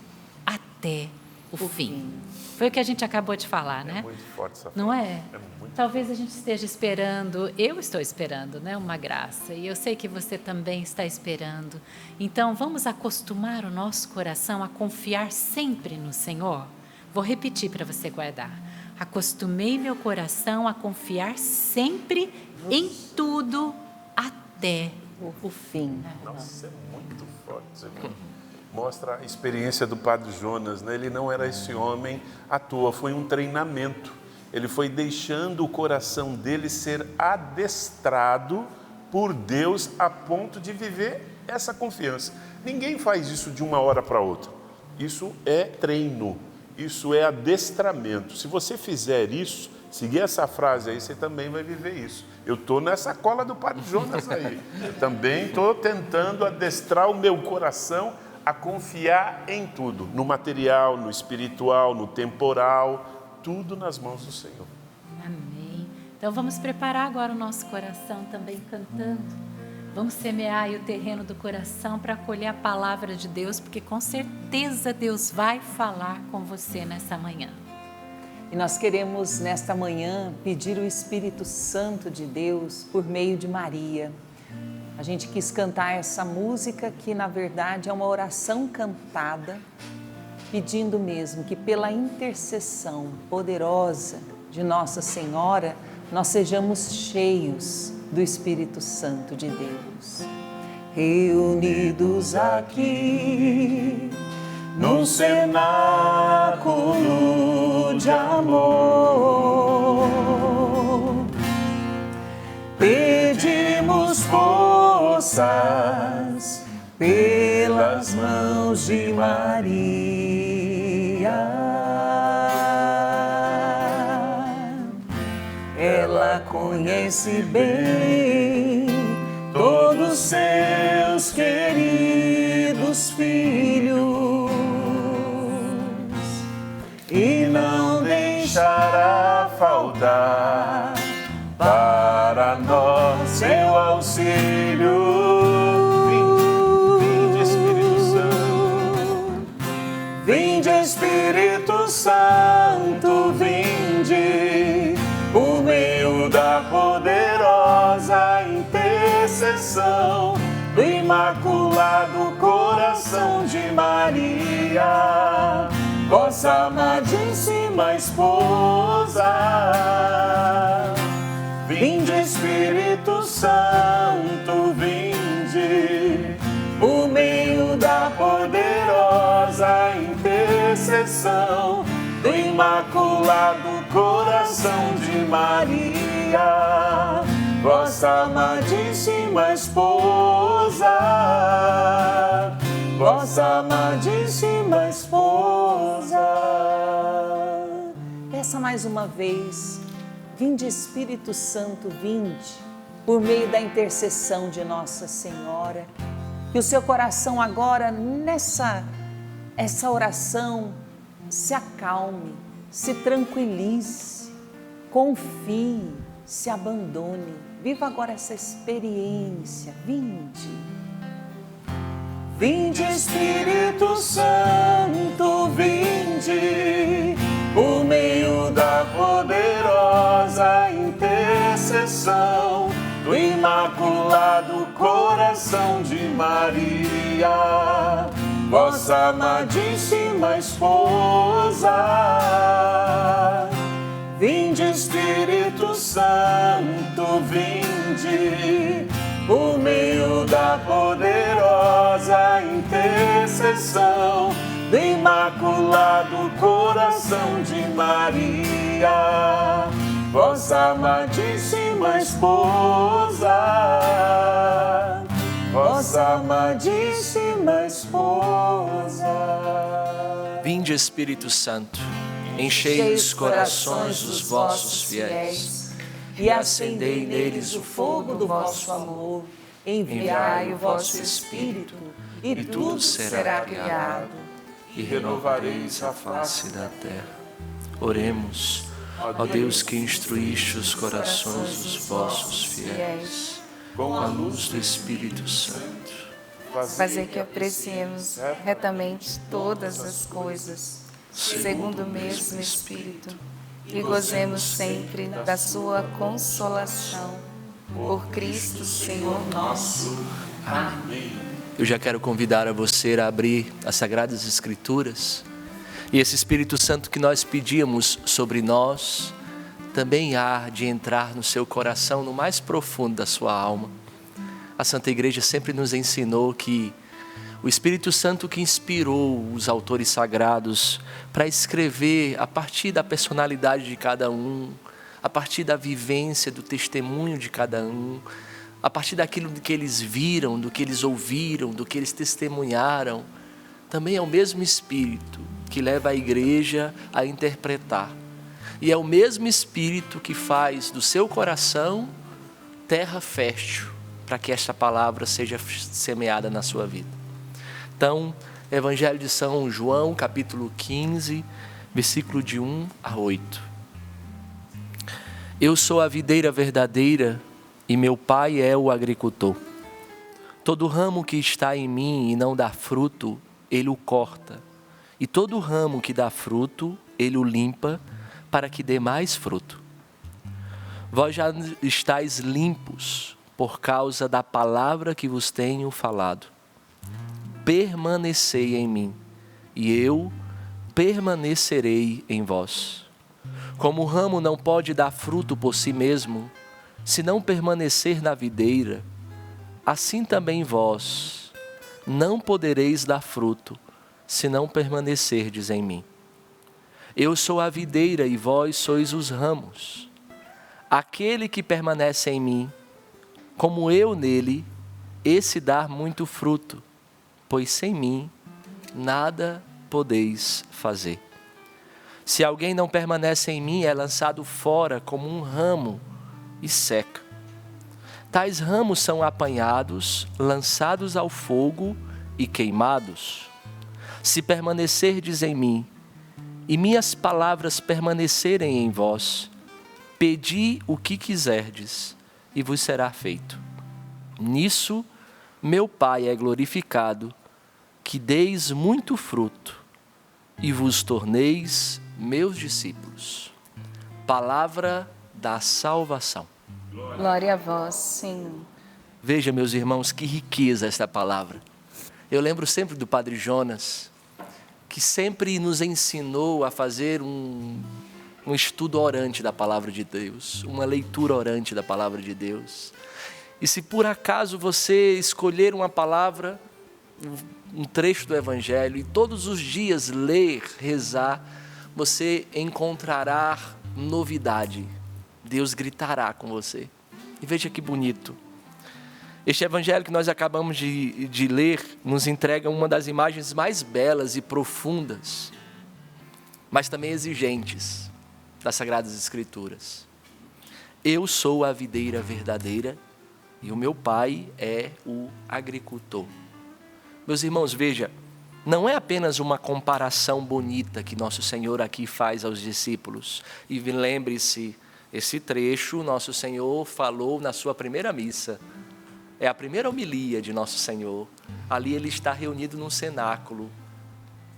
até o fim. Foi o que a gente acabou de falar, né? É muito forte essa frase. Não é? Muito Talvez a gente esteja esperando, eu estou esperando, né, uma graça, e eu sei que você também está esperando. Então, vamos acostumar o nosso coração a confiar sempre no Senhor? Vou repetir para você guardar. Acostumei meu coração a confiar sempre em tudo até o fim. Nossa, é muito forte. Mostra a experiência do Padre Jonas, né? Ele não era esse homem à toa, foi um treinamento. Ele foi deixando o coração dele ser adestrado por Deus a ponto de viver essa confiança. Ninguém faz isso de uma hora para outra. Isso é treino, isso é adestramento. Se você fizer isso, seguir essa frase aí, você também vai viver isso. Eu estou nessa cola do Padre Jonas aí. Eu também estou tentando adestrar o meu coração a confiar em tudo. No material, no espiritual, no temporal, tudo nas mãos do Senhor. Amém. Então vamos preparar agora o nosso coração também cantando. Vamos semear aí o terreno do coração para acolher a palavra de Deus, porque com certeza Deus vai falar com você nessa manhã. E nós queremos nesta manhã pedir o Espírito Santo de Deus por meio de Maria. A gente quis cantar essa música que na verdade é uma oração cantada, pedindo mesmo que pela intercessão poderosa de Nossa Senhora, nós sejamos cheios do Espírito Santo de Deus. Reunidos aqui num cenáculo de amor, pedimos forças pelas mãos de Maria. Ela conhece bem todos seus queridos filhos e não deixará faltar para nós seu auxílio. Vinde Espírito Santo, vinde Espírito Santo, vinde por meio da poderosa intercessão do Imaculado Coração de Maria, vossa amadíssima esposa. Vinde Espírito Santo, vinde por meio da poderosa intercessão do Imaculado Coração de Maria, vossa amadíssima esposa, vossa amadíssima esposa. Peça mais uma vez, vinde Espírito Santo, vinde, por meio da intercessão de Nossa Senhora, que o seu coração agora, essa oração, se acalme, se tranquilize, confie, se abandone. Viva agora essa experiência. Vinde. Vinde Espírito Santo, vinde, por meio da poderosa intercessão do Imaculado Coração de Maria, vossa amadíssima esposa. Vinde Espírito Santo, vinde, por meio da poderosa intercessão do Imaculado Coração de Maria, vossa amadíssima esposa, vossa amadíssima esposa. Vinde Espírito Santo, enchei os corações dos vossos fiéis e acendei neles o fogo do vosso amor. Enviai o vosso Espírito e tudo será criado e renovareis a face da terra. Oremos, ó Deus que instruíste os corações dos vossos fiéis com a luz do Espírito Santo. Fazer que apreciemos retamente todas as coisas, segundo o mesmo Espírito, e gozemos sempre da sua consolação. Por Cristo, Senhor nosso. Amém. Eu já quero convidar a você a abrir as Sagradas Escrituras E esse Espírito Santo que nós pedíamos sobre nós, também há de entrar no seu coração, no mais profundo da sua alma. A Santa Igreja sempre nos ensinou que o Espírito Santo que inspirou os autores sagrados para escrever a partir da personalidade de cada um, a partir da vivência, do testemunho de cada um, a partir daquilo que eles viram, do que eles ouviram, do que eles testemunharam, também é o mesmo Espírito que leva a igreja a interpretar. E é o mesmo Espírito que faz do seu coração terra fértil, para que esta palavra seja semeada na sua vida. Então, Evangelho de São João, capítulo 15, versículo de 1 a 8. Eu sou a videira verdadeira e meu Pai é o agricultor. Todo ramo que está em mim e não dá fruto, Ele o corta. E todo ramo que dá fruto, Ele o limpa, para que dê mais fruto. Vós já estáis limpos por causa da palavra que vos tenho falado. Permanecei em mim, e eu permanecerei em vós. Como o ramo não pode dar fruto por si mesmo, se não permanecer na videira, assim também vós não podereis dar fruto, se não permanecerdes em mim. Eu sou a videira e vós sois os ramos. Aquele que permanece em mim, como eu nele, esse dá muito fruto, pois sem mim nada podeis fazer. Se alguém não permanece em mim, é lançado fora como um ramo e seca. Tais ramos são apanhados, lançados ao fogo e queimados. Se permanecerdes em mim, e minhas palavras permanecerem em vós, pedi o que quiserdes, e vos será feito. Nisso, meu Pai é glorificado, que deis muito fruto, e vos torneis meus discípulos. Palavra da salvação. Glória a vós, Senhor. Veja, meus irmãos, que riqueza esta palavra. Eu lembro sempre do Padre Jonas, que sempre nos ensinou a fazer um estudo orante da palavra de Deus, uma leitura orante da palavra de Deus. E se por acaso você escolher uma palavra, um trecho do Evangelho, e todos os dias ler, rezar, você encontrará novidade. Deus gritará com você. E veja que bonito. Este Evangelho que nós acabamos de ler nos entrega uma das imagens mais belas e profundas, mas também exigentes das Sagradas Escrituras. Eu sou a videira verdadeira e o meu Pai é o agricultor. Meus irmãos, veja, não é apenas uma comparação bonita que Nosso Senhor aqui faz aos discípulos. E lembre-se, esse trecho Nosso Senhor falou na sua primeira missa. É a primeira homilia de Nosso Senhor. Ali Ele está reunido num cenáculo.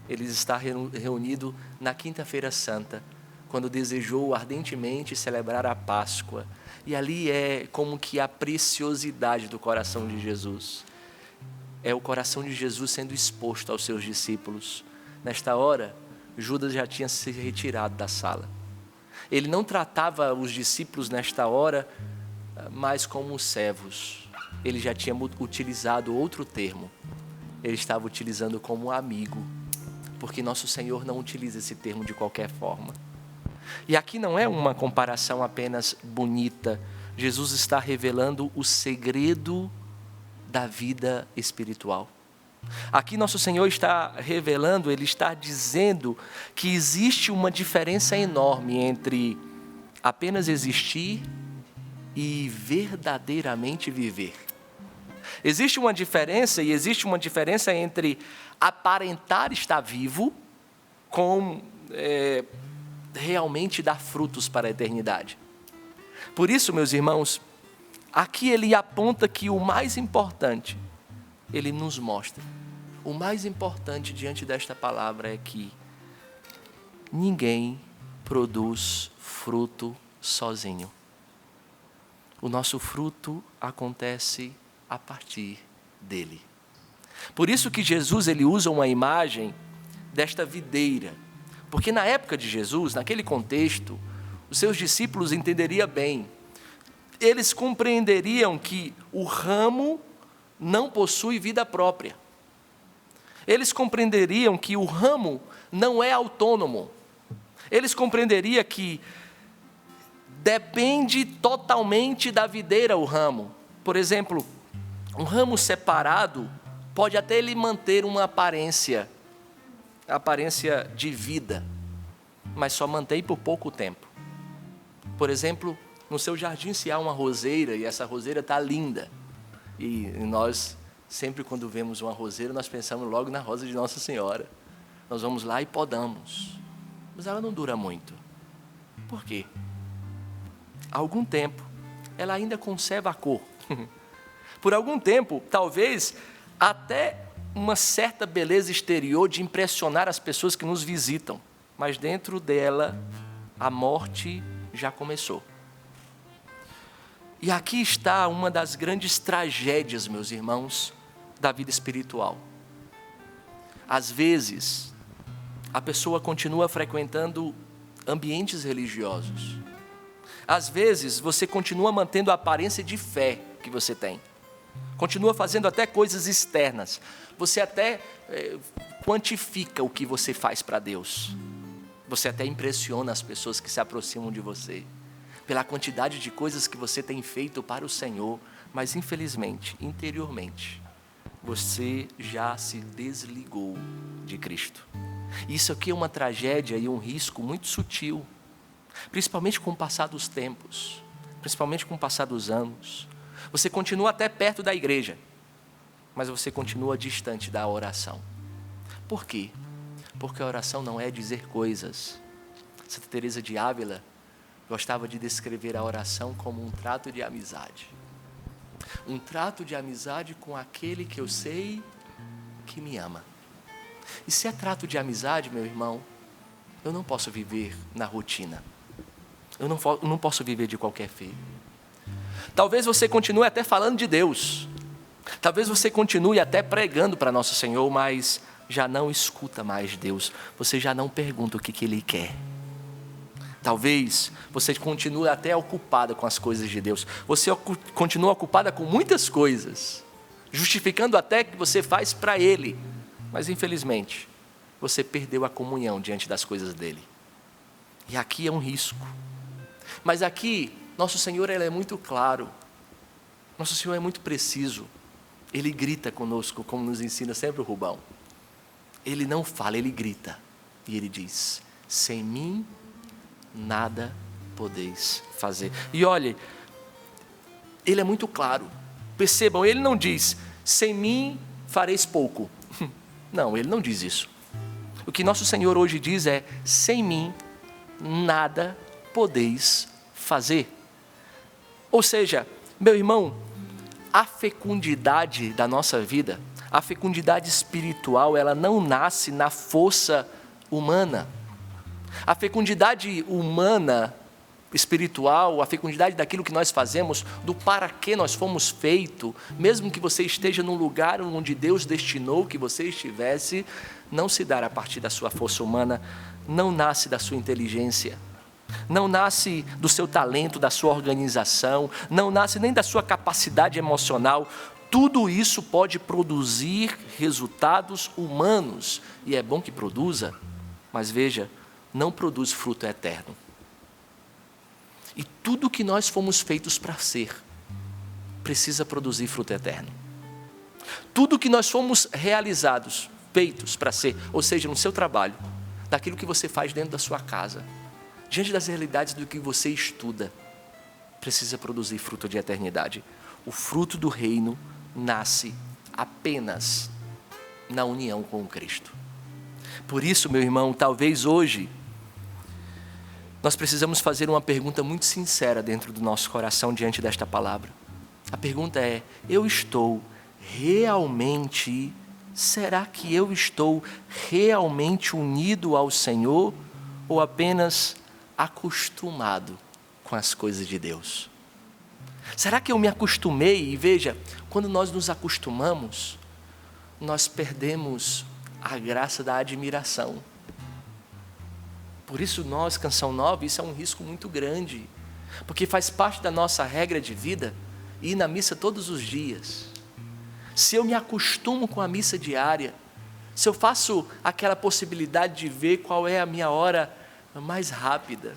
Ele está reunido na Quinta-feira Santa, quando desejou ardentemente celebrar a Páscoa. E ali é como que a preciosidade do coração de Jesus. É o coração de Jesus sendo exposto aos seus discípulos. Nesta hora, Judas já tinha se retirado da sala. Ele não tratava os discípulos nesta hora mais como servos. Ele já tinha utilizado outro termo. Ele estava utilizando como amigo, porque Nosso Senhor não utiliza esse termo de qualquer forma. E aqui não é uma comparação apenas bonita. Jesus está revelando o segredo da vida espiritual. Aqui Nosso Senhor está revelando, Ele está dizendo que existe uma diferença enorme entre apenas existir e verdadeiramente viver. Existe uma diferença, e existe uma diferença entre aparentar estar vivo com realmente dar frutos para a eternidade. Por isso, meus irmãos, aqui ele aponta que o mais importante, ele nos mostra, o mais importante diante desta palavra é que ninguém produz fruto sozinho. O nosso fruto acontece a partir dele. Por isso que Jesus ele usa uma imagem desta videira. Porque na época de Jesus, naquele contexto, os seus discípulos entenderiam bem. Eles compreenderiam que o ramo não possui vida própria. Eles compreenderiam que o ramo não é autônomo. Eles compreenderiam que depende totalmente da videira o ramo. Por exemplo, um ramo separado pode até ele manter uma aparência de vida, mas só mantém por pouco tempo. Por exemplo, no seu jardim se há uma roseira e essa roseira está linda. E nós, sempre quando vemos uma roseira, nós pensamos logo na rosa de Nossa Senhora. Nós vamos lá e podamos. Mas ela não dura muito. Por quê? Há algum tempo, ela ainda conserva a cor. Por algum tempo, talvez até uma certa beleza exterior de impressionar as pessoas que nos visitam. Mas dentro dela, a morte já começou. E aqui está uma das grandes tragédias, meus irmãos, da vida espiritual. Às vezes, a pessoa continua frequentando ambientes religiosos. Às vezes, você continua mantendo a aparência de fé que você tem. Continua fazendo até coisas externas. Você até quantifica o que você faz para Deus. Você até impressiona as pessoas que se aproximam de você pela quantidade de coisas que você tem feito para o Senhor, mas infelizmente, interiormente, você já se desligou de Cristo. Isso aqui é uma tragédia e um risco muito sutil, principalmente com o passar dos tempos, principalmente com o passar dos anos. Você continua até perto da igreja, mas você continua distante da oração. Por quê? Porque a oração não é dizer coisas. Santa Teresa de Ávila gostava de descrever a oração como um trato de amizade. Um trato de amizade com aquele que eu sei que me ama. E se é trato de amizade, meu irmão, eu não posso viver na rotina. Eu não posso viver de qualquer jeito. Talvez você continue até falando de Deus. Talvez você continue até pregando para Nosso Senhor, mas já não escuta mais Deus. Você já não pergunta o que Ele quer. Talvez você continue até ocupada com as coisas de Deus. Você continua ocupada com muitas coisas, justificando até que você faz para Ele. Mas infelizmente, você perdeu a comunhão diante das coisas dEle. E aqui é um risco. Mas aqui, Nosso Senhor ele é muito claro. Nosso Senhor é muito preciso. Ele grita conosco, como nos ensina sempre o Rubão. Ele não fala, ele grita. E ele diz, sem mim nada podeis fazer. E olhe, ele é muito claro. Percebam, ele não diz, sem mim fareis pouco. Não, ele não diz isso. O que nosso Senhor hoje diz é, sem mim nada podeis fazer. Ou seja, meu irmão, a fecundidade da nossa vida, a fecundidade espiritual, ela não nasce na força humana. A fecundidade humana, espiritual, a fecundidade daquilo que nós fazemos, do para que nós fomos feitos, mesmo que você esteja num lugar onde Deus destinou que você estivesse, não se dará a partir da sua força humana, não nasce da sua inteligência, não nasce do seu talento, da sua organização, não nasce nem da sua capacidade emocional. Tudo isso pode produzir resultados humanos, e é bom que produza, mas veja, não produz fruto eterno. E tudo que nós fomos feitos para ser, precisa produzir fruto eterno. Tudo que nós fomos realizados, feitos para ser, ou seja, no seu trabalho, daquilo que você faz dentro da sua casa, diante das realidades do que você estuda, precisa produzir fruto de eternidade. O fruto do reino nasce apenas na união com o Cristo. Por isso, meu irmão, talvez hoje, nós precisamos fazer uma pergunta muito sincera dentro do nosso coração diante desta palavra. A pergunta é, será que eu estou realmente unido ao Senhor ou apenas acostumado com as coisas de Deus? Será que eu me acostumei? E veja, quando nós nos acostumamos, nós perdemos a graça da admiração. Por isso nós, Canção Nova, isso é um risco muito grande, porque faz parte da nossa regra de vida ir na missa todos os dias. Se eu me acostumo com a missa diária, se eu faço aquela possibilidade de ver qual é a minha hora mais rápida,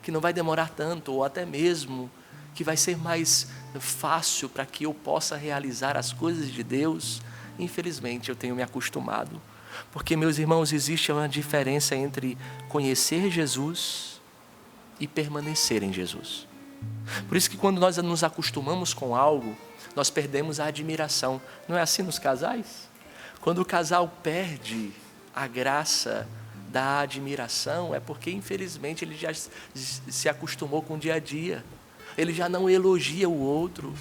que não vai demorar tanto, ou até mesmo que vai ser mais fácil para que eu possa realizar as coisas de Deus, infelizmente eu tenho me acostumado. Porque, meus irmãos, existe uma diferença entre conhecer Jesus e permanecer em Jesus. Por isso que quando nós nos acostumamos com algo, nós perdemos a admiração. Não é assim nos casais? Quando o casal perde a graça da admiração, é porque, infelizmente, ele já se acostumou com o dia a dia. Ele já não elogia o outro.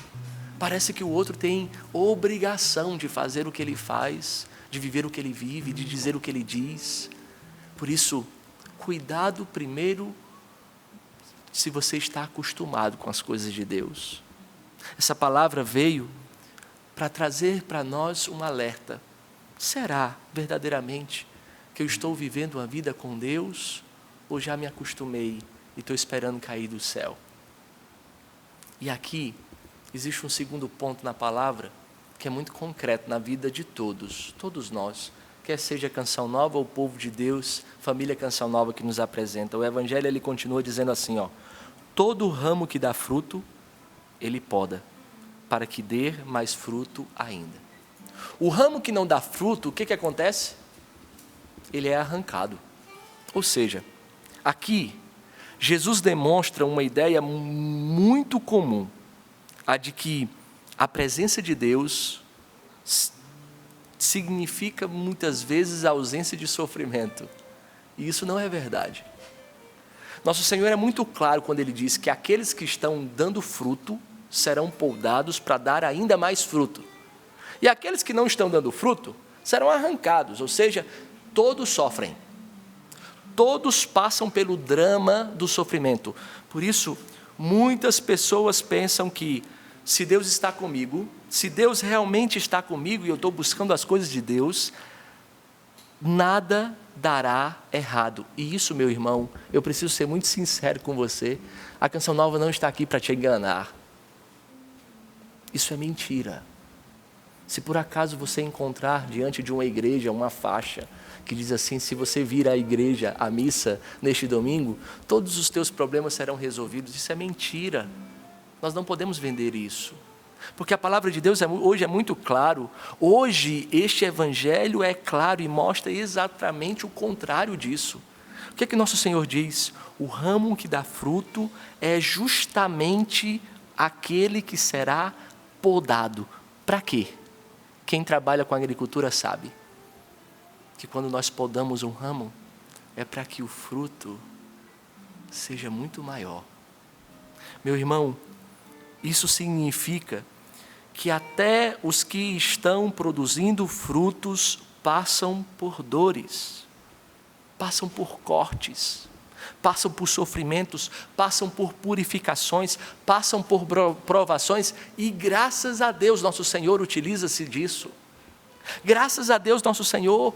Parece que o outro tem obrigação de fazer o que ele faz, de viver o que ele vive, de dizer o que ele diz. Por isso, cuidado primeiro se você está acostumado com as coisas de Deus. Essa palavra veio para trazer para nós um alerta. Será verdadeiramente que eu estou vivendo uma vida com Deus ou já me acostumei e estou esperando cair do céu? E aqui existe um segundo ponto na palavra que é muito concreto na vida de todos nós, quer seja Canção Nova ou povo de Deus, família Canção Nova que nos apresenta. O Evangelho ele continua dizendo assim, todo ramo que dá fruto, ele poda, para que dê mais fruto ainda. O ramo que não dá fruto, o que acontece? Ele é arrancado. Ou seja, aqui, Jesus demonstra uma ideia muito comum, a de que a presença de Deus significa muitas vezes a ausência de sofrimento. E isso não é verdade. Nosso Senhor é muito claro quando Ele diz que aqueles que estão dando fruto serão podados para dar ainda mais fruto. E aqueles que não estão dando fruto serão arrancados, ou seja, todos sofrem. Todos passam pelo drama do sofrimento. Por isso, muitas pessoas pensam que se Deus está comigo, se Deus realmente está comigo e eu estou buscando as coisas de Deus, nada dará errado. E isso, meu irmão, eu preciso ser muito sincero com você, a Canção Nova não está aqui para te enganar. Isso é mentira. Se por acaso você encontrar diante de uma igreja uma faixa que diz assim, se você vir à igreja, à missa, neste domingo, todos os teus problemas serão resolvidos, isso é mentira. Nós não podemos vender isso, porque a palavra de Deus hoje é muito claro. Hoje este evangelho é claro e mostra exatamente o contrário disso. O que é que nosso Senhor diz? O ramo que dá fruto é justamente aquele que será podado. Para quê? Quem trabalha com agricultura sabe que quando nós podamos um ramo, é para que o fruto seja muito maior. Meu irmão, isso significa que até os que estão produzindo frutos passam por dores, passam por cortes, passam por sofrimentos, passam por purificações, passam por provações, e graças a Deus nosso Senhor utiliza-se disso. Graças a Deus nosso Senhor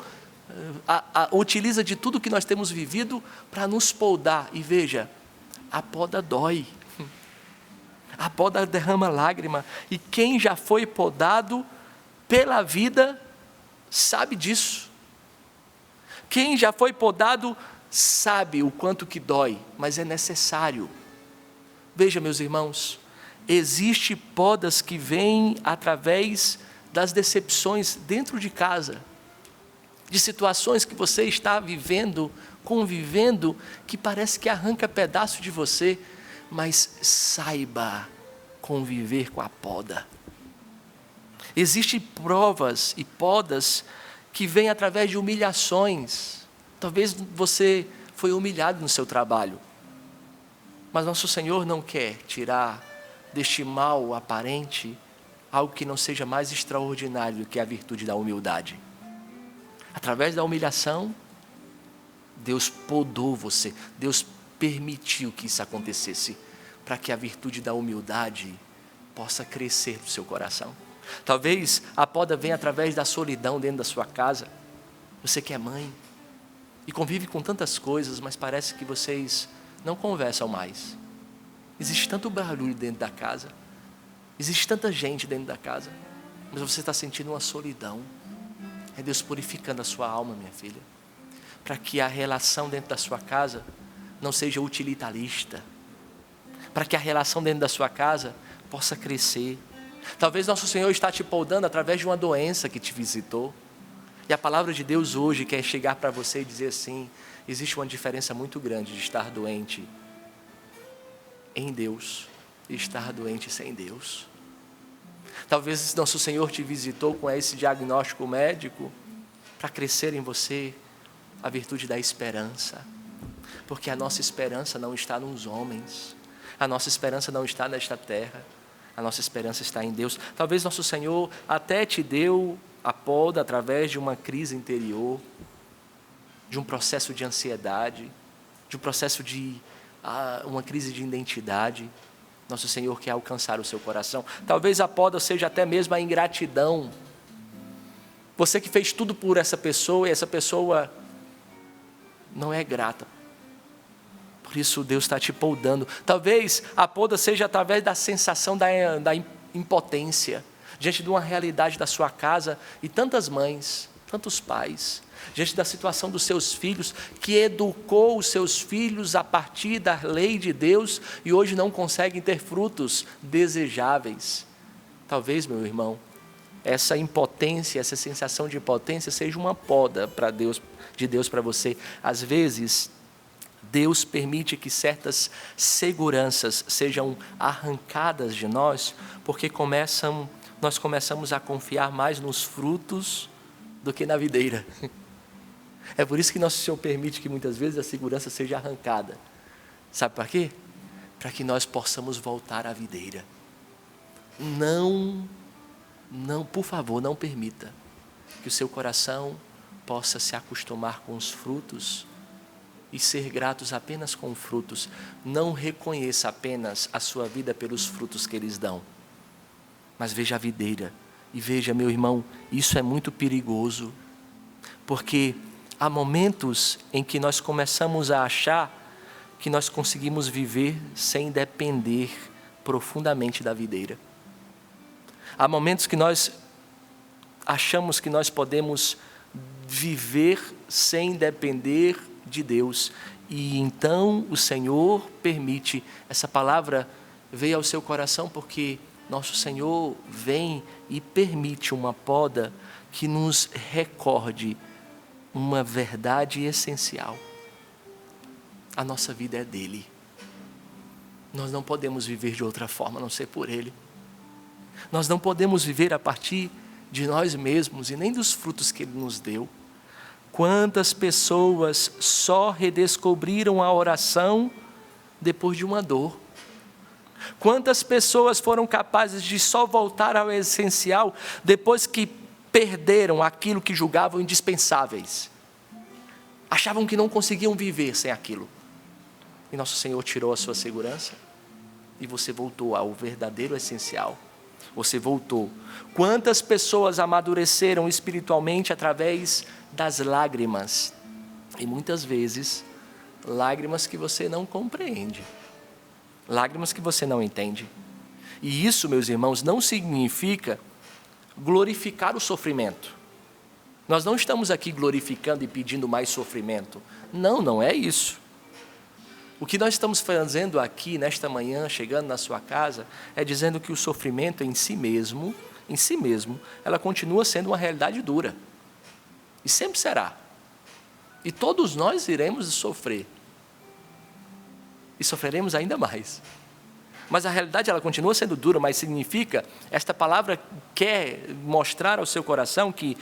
utiliza de tudo que nós temos vivido para nos podar. E veja, a poda dói. A poda derrama lágrima, e quem já foi podado pela vida sabe disso. Quem já foi podado sabe o quanto que dói, mas é necessário. Veja, meus irmãos, existe podas que vêm através das decepções dentro de casa, de situações que você está vivendo, convivendo, que parece que arranca pedaço de você, mas saiba conviver com a poda. Existem provas e podas que vêm através de humilhações. Talvez você foi humilhado no seu trabalho, mas nosso Senhor não quer tirar deste mal aparente algo que não seja mais extraordinário do que a virtude da humildade. Através da humilhação, Deus podou você, Deus permitiu que isso acontecesse, para que a virtude da humildade possa crescer no seu coração. Talvez a poda venha através da solidão dentro da sua casa. Você que é mãe, e convive com tantas coisas, mas parece que vocês não conversam mais. Existe tanto barulho dentro da casa, existe tanta gente dentro da casa, mas você está sentindo uma solidão. É Deus purificando a sua alma, minha filha, para que a relação dentro da sua casa não seja utilitarista, para que a relação dentro da sua casa possa crescer. Talvez nosso Senhor está te podando através de uma doença que te visitou, e a palavra de Deus hoje quer chegar para você e dizer assim: existe uma diferença muito grande de estar doente em Deus e estar doente sem Deus. Talvez nosso Senhor te visitou com esse diagnóstico médico para crescer em você a virtude da esperança, porque a nossa esperança não está nos homens, a nossa esperança não está nesta terra, a nossa esperança está em Deus. Talvez nosso Senhor até te deu a poda através de uma crise interior, de um processo de ansiedade, de um processo de uma crise de identidade. Nosso Senhor quer alcançar o seu coração. Talvez a poda seja até mesmo a ingratidão. Você que fez tudo por essa pessoa e essa pessoa não é grata. Por isso Deus está te podando. Talvez a poda seja através da sensação da impotência, diante de uma realidade da sua casa, e tantas mães, tantos pais, diante da situação dos seus filhos, que educou os seus filhos a partir da lei de Deus, e hoje não conseguem ter frutos desejáveis. Talvez, meu irmão, essa impotência, essa sensação de impotência seja uma poda de Deus para você. Às vezes, Deus permite que certas seguranças sejam arrancadas de nós, porque nós começamos a confiar mais nos frutos do que na videira. É por isso que nosso Senhor permite que muitas vezes a segurança seja arrancada. Sabe para quê? Para que nós possamos voltar à videira. Não, por favor, não permita que o seu coração possa se acostumar com os frutos e ser gratos apenas com frutos. Não reconheça apenas a sua vida pelos frutos que eles dão, mas veja a videira. E veja, meu irmão, isso é muito perigoso, porque há momentos em que nós começamos a achar que nós conseguimos viver sem depender profundamente da videira. Há momentos que nós achamos que nós podemos viver sem depender de Deus, e então o Senhor permite. Essa palavra veio ao seu coração porque nosso Senhor vem e permite uma poda que nos recorde uma verdade essencial: a nossa vida é dele. Nós não podemos viver de outra forma a não ser por ele. Nós não podemos viver a partir de nós mesmos e nem dos frutos que ele nos deu. Quantas pessoas só redescobriram a oração depois de uma dor? Quantas pessoas foram capazes de só voltar ao essencial depois que perderam aquilo que julgavam indispensáveis? Achavam que não conseguiam viver sem aquilo. E nosso Senhor tirou a sua segurança e você voltou ao verdadeiro essencial. Você voltou. Quantas pessoas amadureceram espiritualmente através das lágrimas? E muitas vezes, lágrimas que você não compreende. Lágrimas que você não entende. E isso, meus irmãos, não significa glorificar o sofrimento. Nós não estamos aqui glorificando e pedindo mais sofrimento. Não, não é isso. O que nós estamos fazendo aqui nesta manhã, chegando na sua casa, é dizendo que o sofrimento em si mesmo, ela continua sendo uma realidade dura. E sempre será. E todos nós iremos sofrer. E sofreremos ainda mais. Mas a realidade, ela continua sendo dura, mas significa, esta palavra quer mostrar ao seu coração que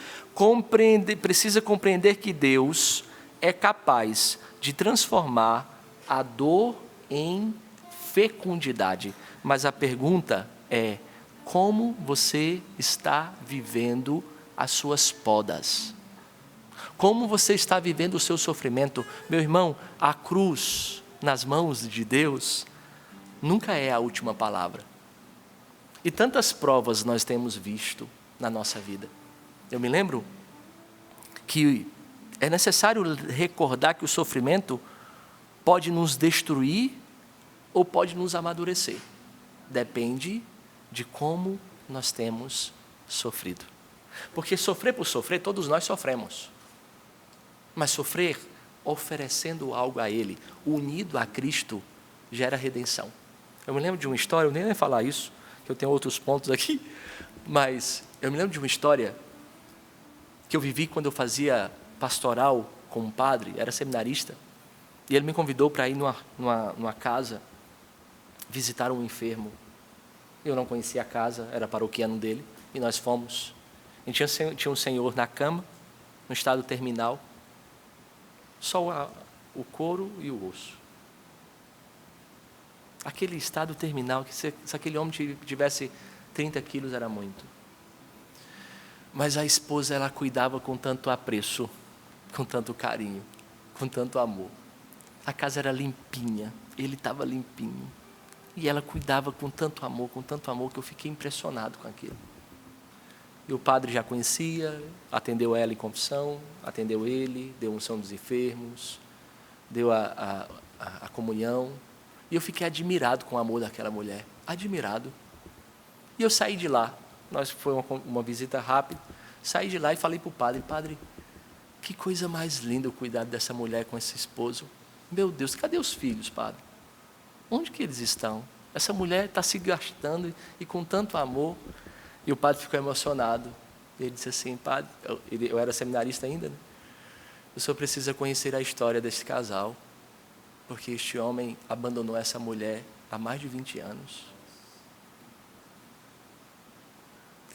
precisa compreender que Deus é capaz de transformar a dor em fecundidade. Mas a pergunta é: como você está vivendo as suas podas? Como você está vivendo o seu sofrimento? Meu irmão, a cruz nas mãos de Deus nunca é a última palavra. E tantas provas nós temos visto na nossa vida. Eu me lembro que É necessário recordar que o sofrimento pode nos destruir ou pode nos amadurecer. Depende de como nós temos sofrido. Porque sofrer por sofrer, todos nós sofremos. Mas sofrer oferecendo algo a Ele, unido a Cristo, gera redenção. Eu me lembro de uma história, eu nem ia falar isso, que eu tenho outros pontos aqui, mas eu me lembro de uma história que eu vivi quando eu fazia pastoral com um padre, era seminarista, e ele me convidou para ir numa casa visitar um enfermo. Eu não conhecia a casa, era paroquiano dele, e nós fomos. E tinha um senhor na cama, no estado terminal, só o couro e o osso. Aquele estado terminal, que se aquele homem tivesse 30 quilos era muito. Mas a esposa, ela cuidava com tanto apreço, com tanto carinho, com tanto amor. A casa era limpinha, ele estava limpinho. E ela cuidava com tanto amor, que eu fiquei impressionado com aquilo. E o padre já conhecia, atendeu ela em confissão, atendeu ele, deu unção dos enfermos, deu a comunhão. E eu fiquei admirado com o amor daquela mulher, admirado. E eu saí de lá, foi uma visita rápida, saí de lá e falei para o padre, padre, que coisa mais linda o cuidado dessa mulher com esse esposo. Meu Deus, cadê os filhos, padre? Onde que eles estão? Essa mulher está se gastando e com tanto amor. E o padre ficou emocionado. Ele disse assim, padre, eu era seminarista ainda, né? O senhor precisa conhecer a história desse casal, porque este homem abandonou essa mulher há mais de 20 anos.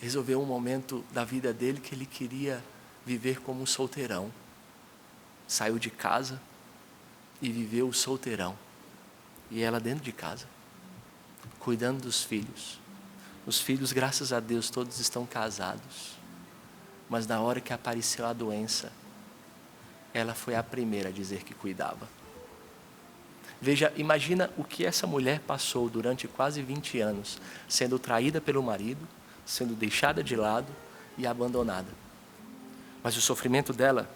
Resolveu um momento da vida dele que ele queria viver como um solteirão. Saiu de casa e viveu o solteirão. E ela dentro de casa, cuidando dos filhos. Os filhos, graças a Deus, todos estão casados. Mas na hora que apareceu a doença, ela foi a primeira a dizer que cuidava. Veja, imagina o que essa mulher passou durante quase 20 anos, sendo traída pelo marido, sendo deixada de lado e abandonada. Mas o sofrimento dela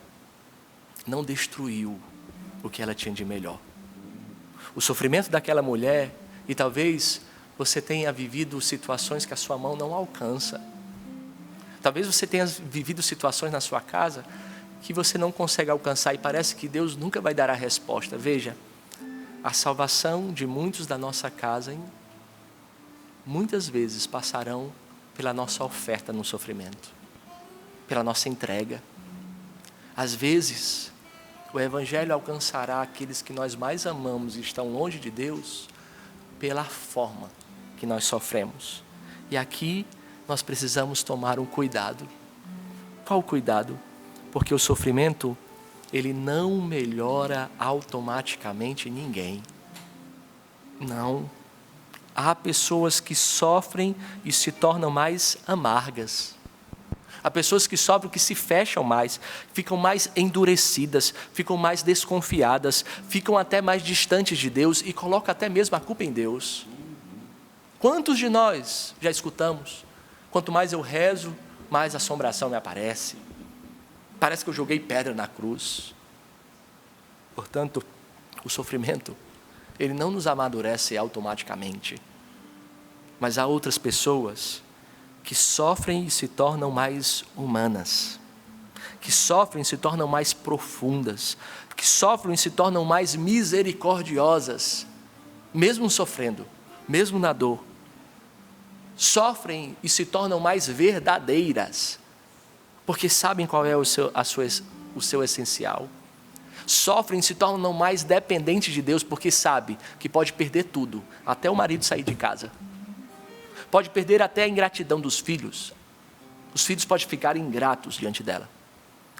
não destruiu o que ela tinha de melhor. O sofrimento daquela mulher, e talvez você tenha vivido situações que a sua mão não alcança. Talvez você tenha vivido situações na sua casa que você não consegue alcançar e parece que Deus nunca vai dar a resposta. Veja, a salvação de muitos da nossa casa, muitas vezes passarão pela nossa oferta no sofrimento, pela nossa entrega. Às vezes, o Evangelho alcançará aqueles que nós mais amamos e estão longe de Deus pela forma que nós sofremos. E aqui nós precisamos tomar um cuidado. Qual cuidado? Porque o sofrimento, ele não melhora automaticamente ninguém. Não. Há pessoas que sofrem e se tornam mais amargas. Há pessoas que sofrem, que se fecham mais, ficam mais endurecidas, ficam mais desconfiadas, ficam até mais distantes de Deus e colocam até mesmo a culpa em Deus. Quantos de nós já escutamos? Quanto mais eu rezo, mais assombração me aparece. Parece que eu joguei pedra na cruz. Portanto, o sofrimento, ele não nos amadurece automaticamente. Mas há outras pessoas que sofrem e se tornam mais humanas, que sofrem e se tornam mais profundas, que sofrem e se tornam mais misericordiosas, mesmo sofrendo, mesmo na dor. Sofrem e se tornam mais verdadeiras, porque sabem qual é o seu essencial. Sofrem e se tornam mais dependentes de Deus, porque sabem que pode perder tudo, até o marido sair de casa. Pode perder até a ingratidão dos filhos. Os filhos podem ficar ingratos diante dela.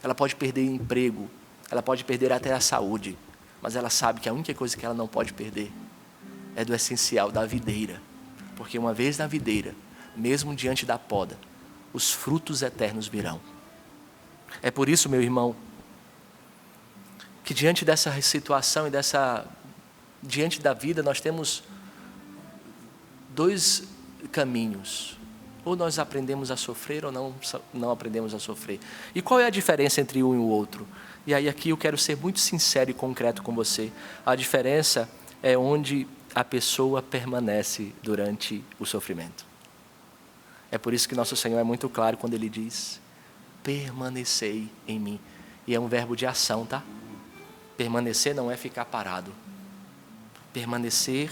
Ela pode perder emprego, ela pode perder até a saúde, mas ela sabe que a única coisa que ela não pode perder é do essencial, da videira. Porque uma vez na videira, mesmo diante da poda, os frutos eternos virão. É por isso, meu irmão, que diante dessa situação e diante da vida, nós temos dois caminhos. Ou nós aprendemos a sofrer ou não aprendemos a sofrer. E qual é a diferença entre um e o outro? E aí aqui eu quero ser muito sincero e concreto com você. A diferença é onde a pessoa permanece durante o sofrimento. É por isso que nosso Senhor é muito claro quando Ele diz: permanecei em mim. E é um verbo de ação, tá? Permanecer não é ficar parado. Permanecer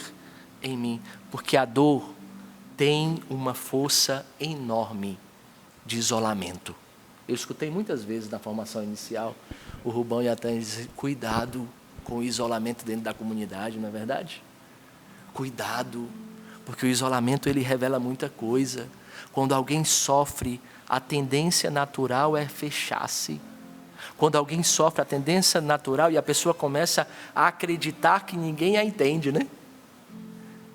em mim. Porque a dor tem uma força enorme de isolamento. Eu escutei muitas vezes na formação inicial o Rubão e a Tânia dizer: cuidado com o isolamento dentro da comunidade, não é verdade? Cuidado, porque o isolamento ele revela muita coisa. Quando alguém sofre, a tendência natural é fechar-se. Quando alguém sofre, a tendência natural, e a pessoa começa a acreditar que ninguém a entende, né?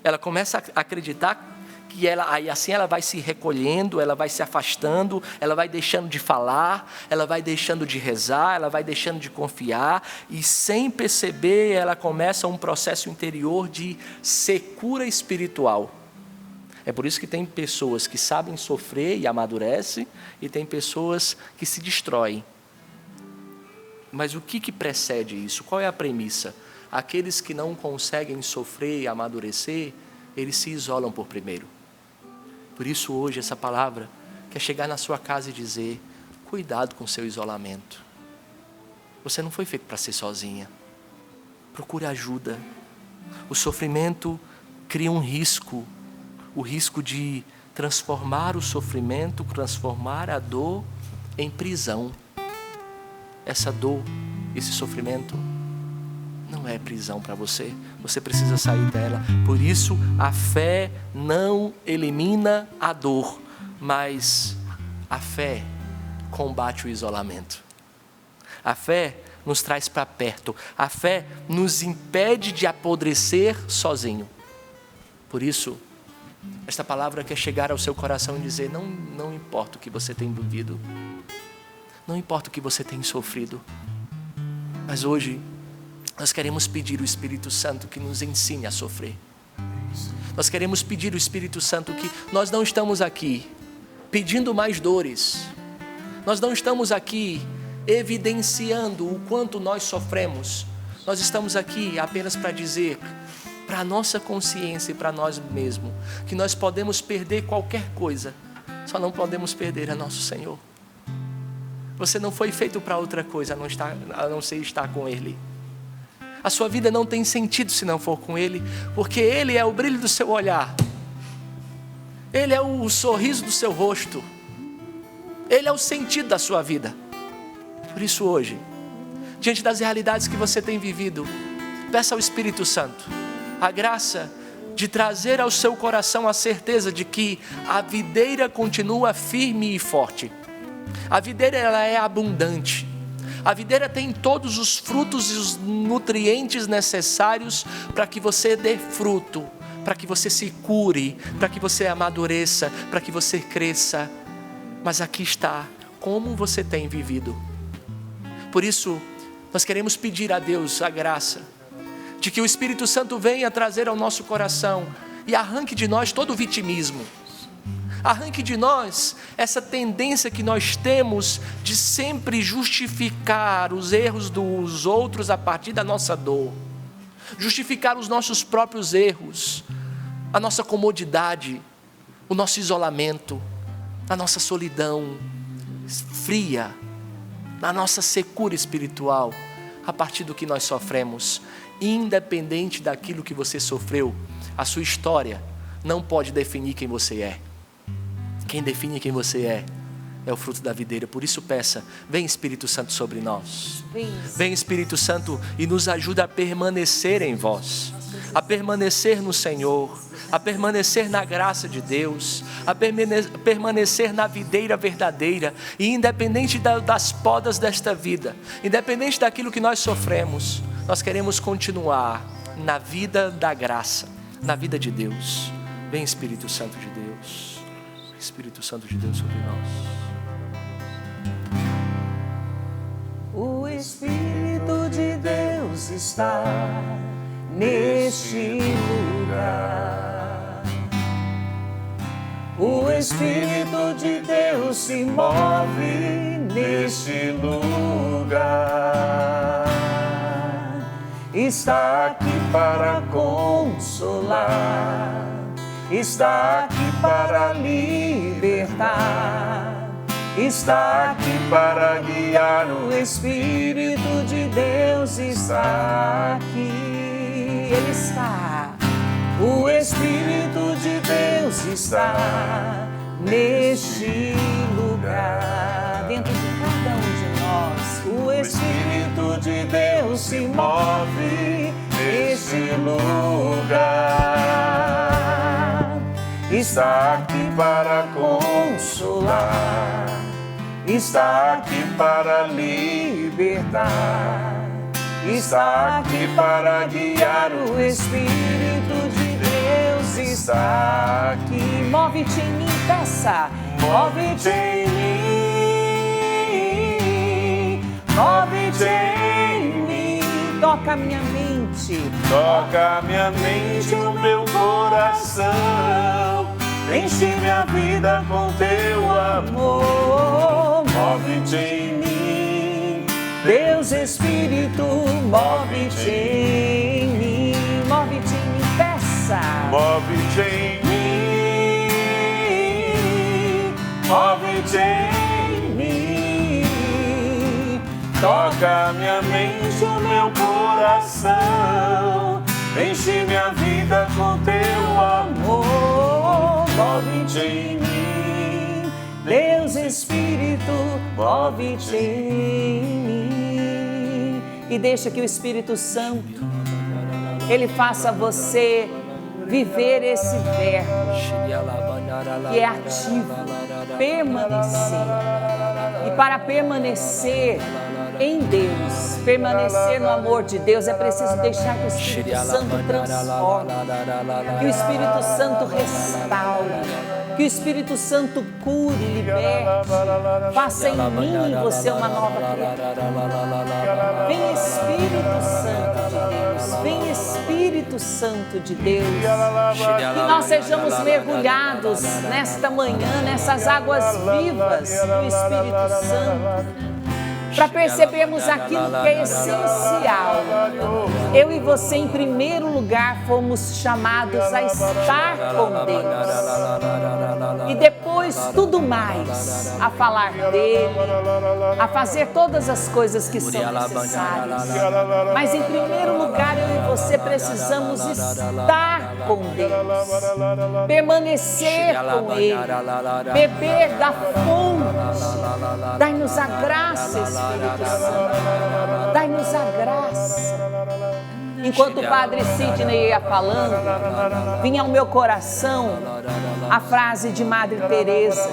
Ela começa a acreditar que aí assim ela vai se recolhendo, ela vai se afastando, ela vai deixando de falar, ela vai deixando de rezar, ela vai deixando de confiar, e sem perceber ela começa um processo interior de secura espiritual. É por isso que tem pessoas que sabem sofrer e amadurecem, e tem pessoas que se destroem. Mas o que precede isso? Qual é a premissa? Aqueles que não conseguem sofrer e amadurecer, eles se isolam por primeiro. Por isso hoje essa palavra quer chegar na sua casa e dizer: cuidado com o seu isolamento. Você não foi feito para ser sozinha. Procure ajuda. O sofrimento cria um risco. O risco de transformar o sofrimento, transformar a dor em prisão. Essa dor, esse sofrimento não é prisão para você. Você precisa sair dela. Por isso, a fé não elimina a dor, mas a fé combate o isolamento. A fé nos traz para perto. A fé nos impede de apodrecer sozinho. Por isso, esta palavra quer chegar ao seu coração e dizer: não importa o que você tem vivido, não importa o que você tem sofrido, mas hoje nós queremos pedir o Espírito Santo que nos ensine a sofrer. Nós queremos pedir o Espírito Santo que nós não estamos aqui pedindo mais dores. Nós não estamos aqui evidenciando o quanto nós sofremos. Nós estamos aqui apenas para dizer para a nossa consciência e para nós mesmos que nós podemos perder qualquer coisa, só não podemos perder a nosso Senhor. Você não foi feito para outra coisa a não ser estar com Ele. A sua vida não tem sentido se não for com Ele, porque Ele é o brilho do seu olhar, Ele é o sorriso do seu rosto, Ele é o sentido da sua vida. Por isso hoje, diante das realidades que você tem vivido, peça ao Espírito Santo a graça de trazer ao seu coração a certeza de que a videira continua firme e forte. A videira ela é abundante. A videira tem todos os frutos e os nutrientes necessários para que você dê fruto, para que você se cure, para que você amadureça, para que você cresça. Mas aqui está como você tem vivido. Por isso, nós queremos pedir a Deus a graça de que o Espírito Santo venha trazer ao nosso coração e arranque de nós todo o vitimismo. Arranque de nós essa tendência que nós temos de sempre justificar os erros dos outros a partir da nossa dor. Justificar os nossos próprios erros, a nossa comodidade, o nosso isolamento, a nossa solidão fria, a nossa secura espiritual, a partir do que nós sofremos. Independente daquilo que você sofreu, a sua história não pode definir quem você é. Quem define quem você é o fruto da videira. Por isso peça: vem Espírito Santo sobre nós. Vem Espírito Santo e nos ajuda a permanecer em vós, a permanecer no Senhor, a permanecer na graça de Deus, a permanecer na videira verdadeira. E independente das podas desta vida, independente daquilo que nós sofremos, nós queremos continuar na vida da graça, na vida de Deus. Vem Espírito Santo de Deus, Espírito Santo de Deus sobre nós. O Espírito de Deus está neste lugar. O Espírito de Deus se move neste lugar. Está aqui para consolar, está aqui para libertar, está aqui para guiar. O Espírito de Deus está aqui. Ele está. O Espírito de Deus está neste lugar, dentro de cada um de nós. O Espírito de Deus se move neste lugar. Está aqui para consolar, está aqui para libertar, está aqui para guiar. O Espírito de Deus está aqui. Move-te em mim, peça. Move-te em mim, move-te em mim. Toca minha mente, Toca minha mente, o meu coração, enche minha vida com teu amor. Move-te em mim, Deus Espírito, move-te em mim. Move-te em mim, peça. move-te em mim, move-te em mim. Toca minha mente, o meu coração, enche minha vida com teu amor. Move-te em mim, Deus Espírito, move-te em mim. E deixa que o Espírito Santo, ele faça você viver esse verbo que é ativo, permanecer. E para permanecer em Deus, permanecer no amor de Deus, é preciso deixar que o Espírito Santo transforme, que o Espírito Santo restaure, que o Espírito Santo cure, liberte, faça em mim e você uma nova criatura. Vem Espírito Santo de Deus, vem Espírito Santo de Deus, que nós sejamos mergulhados nesta manhã, nessas águas vivas do Espírito Santo, para percebermos aquilo que é essencial. Eu e você, em primeiro lugar, fomos chamados a estar com Deus. E depois, tudo mais, a falar dele, a fazer todas as coisas que são necessárias. Mas, em primeiro lugar, eu e você precisamos estar com Deus, permanecer com Ele, beber da fonte. Dai-nos a graça, Espírito Santo, dai-nos a graça. Enquanto o Padre Sidney ia falando, vinha ao meu coração a frase de Madre Teresa,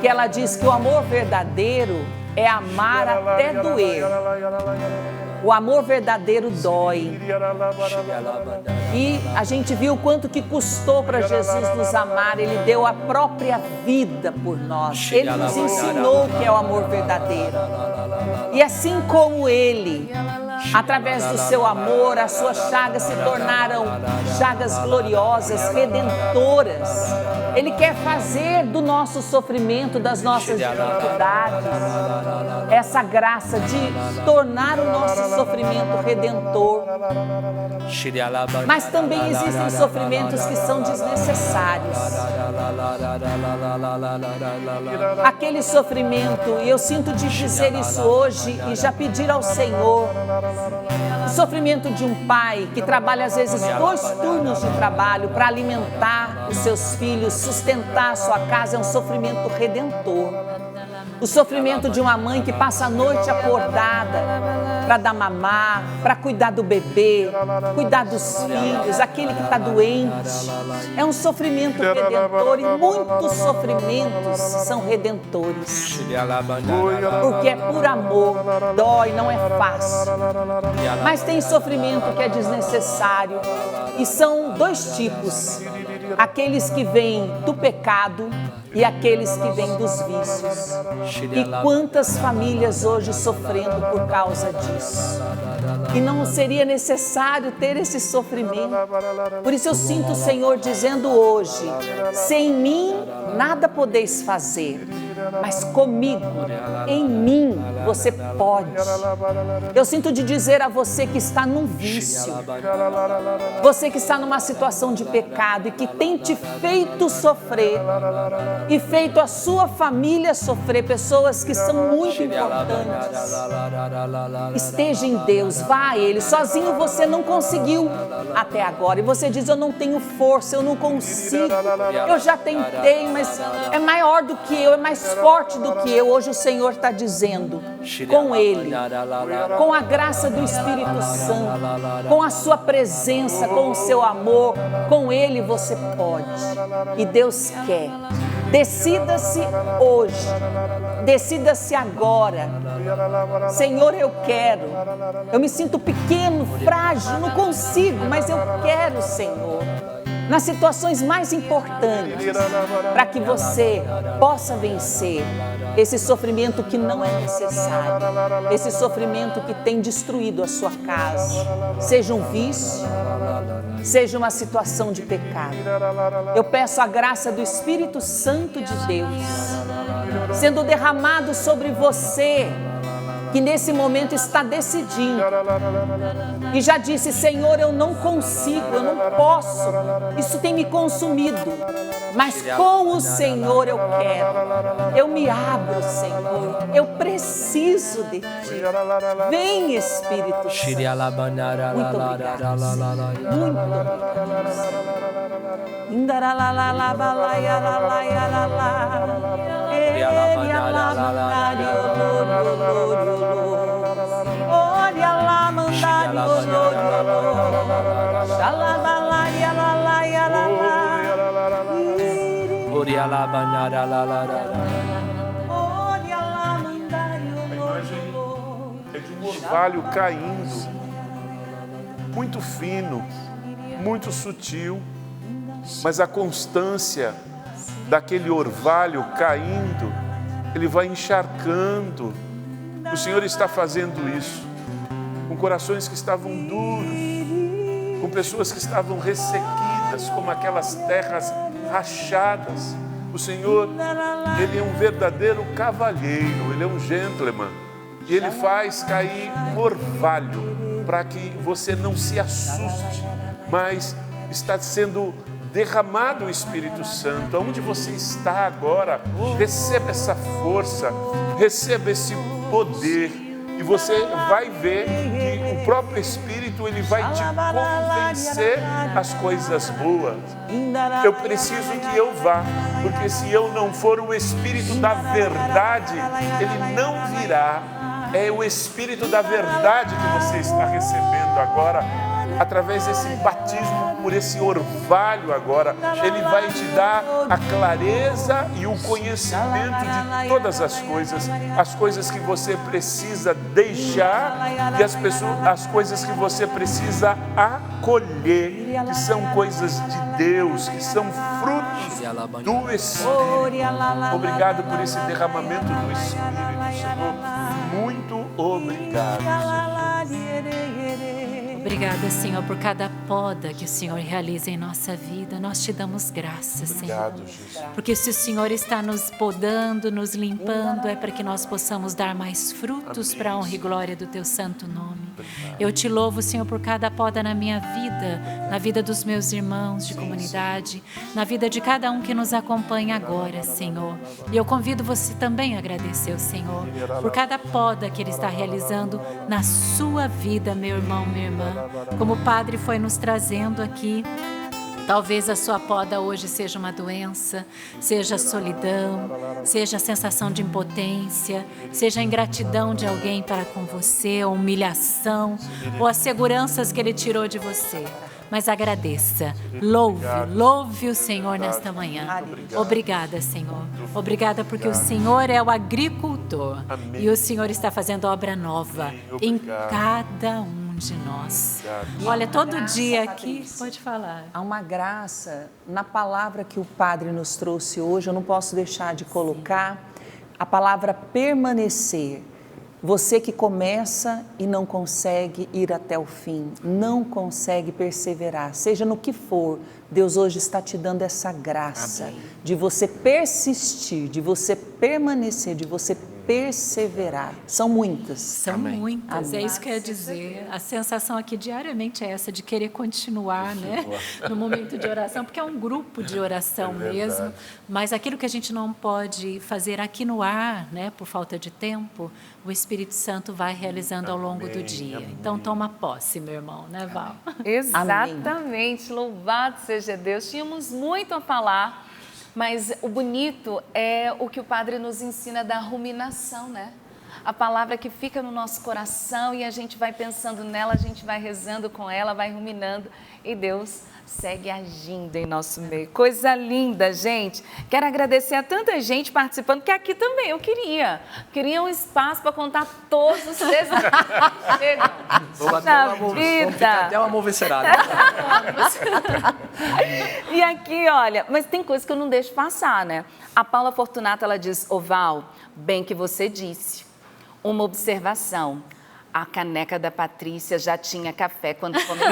que ela diz que o amor verdadeiro é amar até doer. O amor verdadeiro dói. E a gente viu o quanto que custou para Jesus nos amar. Ele deu a própria vida por nós. Ele nos ensinou o que é o amor verdadeiro. E assim como Ele, através do seu amor, as suas chagas se tornaram chagas gloriosas, redentoras. Ele quer fazer do nosso sofrimento, das nossas dificuldades, essa graça de tornar o nosso sofrimento redentor. Mas também existem sofrimentos que são desnecessários. Aquele sofrimento, e eu sinto de dizer isso hoje e já pedir ao Senhor, o sofrimento de um pai que trabalha às vezes 2 turnos de trabalho para alimentar os seus filhos, sustentar a sua casa, é um sofrimento redentor. O sofrimento de uma mãe que passa a noite acordada para dar mamar, para cuidar do bebê, cuidar dos filhos, aquele que está doente. É um sofrimento redentor e muitos sofrimentos são redentores. Porque é por amor, dói, não é fácil. Mas tem sofrimento que é desnecessário e são 2 tipos. aqueles que vêm do pecado e aqueles que vêm dos vícios. E quantas famílias hoje sofrendo por causa disso. E não seria necessário ter esse sofrimento. Por isso eu sinto o Senhor dizendo hoje: sem mim nada podeis fazer, mas comigo, em mim, você pode. Eu sinto de dizer a você que está num vício, você que está numa situação de pecado e que tem te feito sofrer e feito a sua família sofrer, pessoas que são muito importantes. Esteja em Deus, vá a Ele. Sozinho você não conseguiu até agora. E você diz: eu não tenho força, eu não consigo. Eu já tentei, mas é maior do que eu, é mais forte do que eu. Hoje o Senhor está dizendo: com Ele, com a graça do Espírito Santo, com a sua presença, com o seu amor, com Ele você pode. E Deus quer. Decida-se hoje, decida-se agora. Senhor, eu quero. Eu me sinto pequeno, frágil, não consigo, mas eu quero, Senhor. Nas situações mais importantes, para que você possa vencer esse sofrimento que não é necessário, esse sofrimento que tem destruído a sua casa, seja um vício, seja uma situação de pecado. Eu peço a graça do Espírito Santo de Deus, sendo derramado sobre você, que nesse momento está decidindo e já disse: Senhor, eu não consigo, eu não posso, isso tem me consumido, mas com o Senhor eu quero, eu me abro, Senhor, eu preciso de Ti. Vem, Espírito Santo. Muito obrigado, Senhor. Muito obrigado. Olha lá, mandar é de um orvalho caindo, muito fino, muito sutil, mas a constância daquele orvalho caindo, ele vai encharcando. O Senhor está fazendo isso com corações que estavam duros, com pessoas que estavam ressequidas, como aquelas terras rachadas. O Senhor, Ele é um verdadeiro cavalheiro, Ele é um gentleman. E Ele faz cair um orvalho para que você não se assuste, mas está sendo derramado o Espírito Santo. Aonde você está agora, receba essa força, receba esse poder. E você vai ver que o próprio Espírito, ele vai te convencer as coisas boas. Eu preciso que eu vá, porque se eu não for o Espírito da verdade, ele não virá. É o Espírito da verdade que você está recebendo agora, através desse batismo, por esse orvalho agora. Ele vai te dar a clareza e o conhecimento de todas as coisas que você precisa deixar e as coisas que você precisa acolher, que são coisas de Deus, que são frutos do Espírito. Obrigado por esse derramamento do Espírito, Senhor. Muito obrigado, Senhor. Obrigada, Senhor, por cada poda que o Senhor realiza em nossa vida. Nós te damos graças, Senhor. Obrigado, Jesus. Porque se o Senhor está nos podando, nos limpando, é para que nós possamos dar mais frutos para a honra e glória do teu santo nome. Eu te louvo, Senhor, por cada poda na minha vida, na vida dos meus irmãos de comunidade, na vida de cada um que nos acompanha agora, Senhor. E eu convido você também a agradecer ao Senhor por cada poda que Ele está realizando na sua vida, meu irmão, minha irmã. Como o Padre foi nos trazendo aqui, talvez a sua poda hoje seja uma doença, seja a solidão, seja a sensação de impotência, seja a ingratidão de alguém para com você, a humilhação, ou as seguranças que Ele tirou de você. Mas agradeça, louve o Senhor nesta manhã. Obrigada, Senhor. Obrigada porque o Senhor é o agricultor e o Senhor está fazendo obra nova em cada um um de nós. Obrigado. Olha, todo graça, dia aqui, Patrícia. pode falar. Há uma graça na palavra que o Padre nos trouxe hoje, eu não posso deixar de colocar a palavra permanecer. Você que começa e não consegue ir até o fim, não consegue perseverar, seja no que for, Deus hoje está te dando essa graça de você persistir, de você permanecer, de você perseverar. São muitas. São muitas, é isso que eu ia dizer. A sensação aqui diariamente é essa de querer continuar, né? No momento de oração, porque é um grupo de oração mesmo, mas aquilo que a gente não pode fazer aqui no ar, né, por falta de tempo, o Espírito Santo vai realizando ao longo do dia. Então toma posse, meu irmão, né, Val? Exatamente, louvado seja Deus. Tínhamos muito a falar, mas o bonito é o que o Padre nos ensina da ruminação, né? A palavra que fica no nosso coração e a gente vai pensando nela, a gente vai rezando com ela, vai ruminando e Deus segue agindo em nosso meio. Coisa linda, gente. Quero agradecer a tanta gente participando, que aqui também eu queria um espaço para contar todos os tesouros. Vou bater vamos ficar até uma movecerada. E aqui, olha, mas tem coisa que eu não deixo passar, né? A Paula Fortunato, ela diz, Val, bem que você disse, uma observação. A caneca da Patrícia já tinha café quando começou.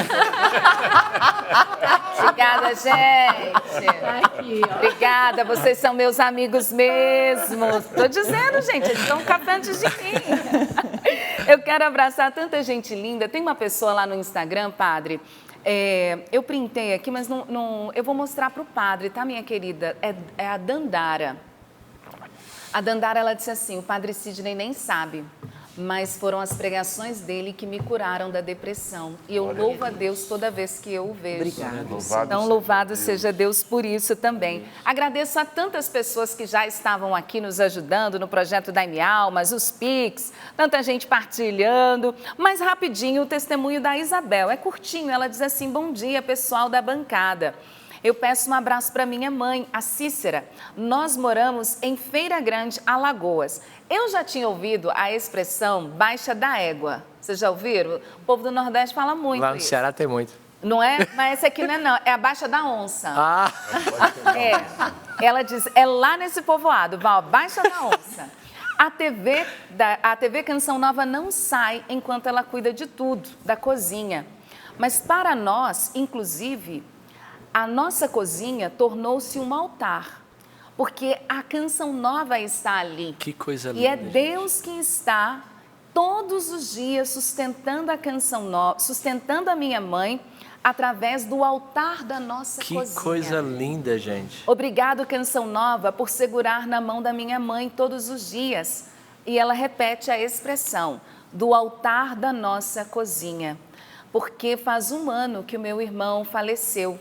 Obrigada, gente. Aqui, ó. Obrigada, vocês são meus amigos mesmo. Estou dizendo, gente, eles dão café antes de mim. Eu quero abraçar tanta gente linda. Tem uma pessoa lá no Instagram, Padre, eu printei aqui, mas eu vou mostrar para o Padre, tá, minha querida? É a Dandara. A Dandara, ela disse assim, o Padre Sidney nem sabe, mas foram as pregações dele que me curaram da depressão. E eu louvo a Deus toda vez que eu o vejo. Obrigada. Então, louvado seja Deus por isso também. Agradeço a tantas pessoas que já estavam aqui nos ajudando no projeto Dai-me Almas, os Pix, tanta gente partilhando. Mas rapidinho, o testemunho da Isabel. É curtinho, ela diz assim, bom dia, pessoal da bancada. Eu peço um abraço para minha mãe, a Cícera. Nós moramos em Feira Grande, Alagoas. Eu já tinha ouvido a expressão Baixa da Égua. Vocês já ouviram? O povo do Nordeste fala muito Lá no isso. Ceará tem muito. Não é? Mas essa aqui não é não, é a Baixa da Onça. Ah, Ela diz, é lá nesse povoado, Val, Baixa da Onça. A TV Canção Nova não sai enquanto ela cuida de tudo, da cozinha. Mas para nós, inclusive, a nossa cozinha tornou-se um altar, porque a Canção Nova está ali. que coisa linda. E é Deus quem está todos os dias sustentando a Canção Nova, sustentando a minha mãe através do altar da nossa Que cozinha. coisa linda, gente. Obrigado, Canção Nova, por segurar na mão da minha mãe todos os dias. E ela repete a expressão do altar da nossa cozinha, porque faz 1 ano que o meu irmão faleceu.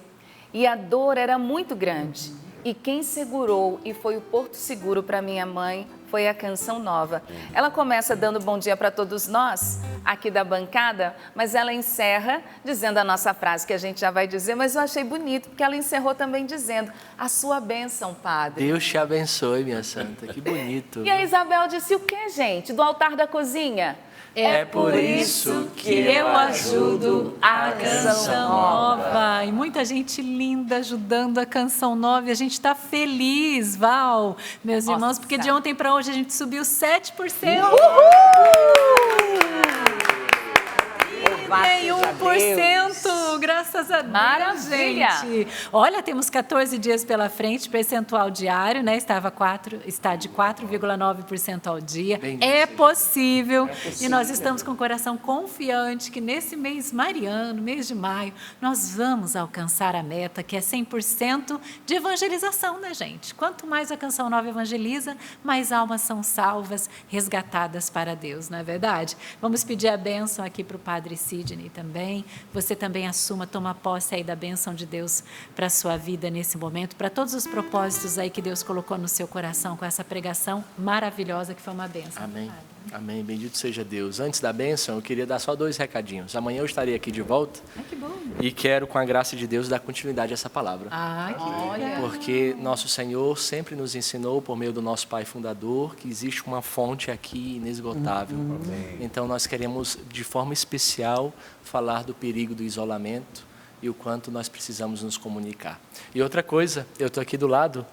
E a dor era muito grande. E quem segurou e foi o porto seguro para minha mãe foi a Canção Nova. Ela começa dando bom dia para todos nós, aqui da bancada, mas ela encerra dizendo a nossa frase, que a gente já vai dizer, mas eu achei bonito, porque ela encerrou também dizendo, a sua bênção, Padre. Deus te abençoe, minha santa. Que bonito. E a Isabel disse o quê, gente? Do altar da cozinha? É por isso que eu ajudo a Canção Nova. E muita gente linda ajudando a Canção Nova. E a gente está feliz, Val, meus irmãos, porque de ontem para hoje a gente subiu 7%. E 1%, graças a Deus, Maravilha. gente. Olha, temos 14 dias pela frente, percentual diário, né? Está de 4,9% ao dia. É possível. E nós estamos com o coração confiante que nesse mês mariano, mês de maio, nós vamos alcançar a meta, que é 100% de evangelização, né, gente? Quanto mais a Canção Nova evangeliza, mais almas são salvas, resgatadas para Deus, não é verdade? Vamos pedir a bênção aqui para o Padre Sidney também. Você também assuma, toma posse aí da bênção de Deus para a sua vida nesse momento, para todos os propósitos aí que Deus colocou no seu coração com essa pregação maravilhosa que foi uma bênção. Amém. Padre. Amém, bendito seja Deus. Antes da bênção, eu queria dar só 2 recadinhos. Amanhã eu estarei aqui de volta. Ai, que bom. E quero, com a graça de Deus, dar continuidade a essa palavra. Ah, que legal. Porque nosso Senhor sempre nos ensinou, por meio do nosso Pai Fundador, que existe uma fonte aqui inesgotável. Então, nós queremos, de forma especial, falar do perigo do isolamento e o quanto nós precisamos nos comunicar. E outra coisa, eu estou aqui do lado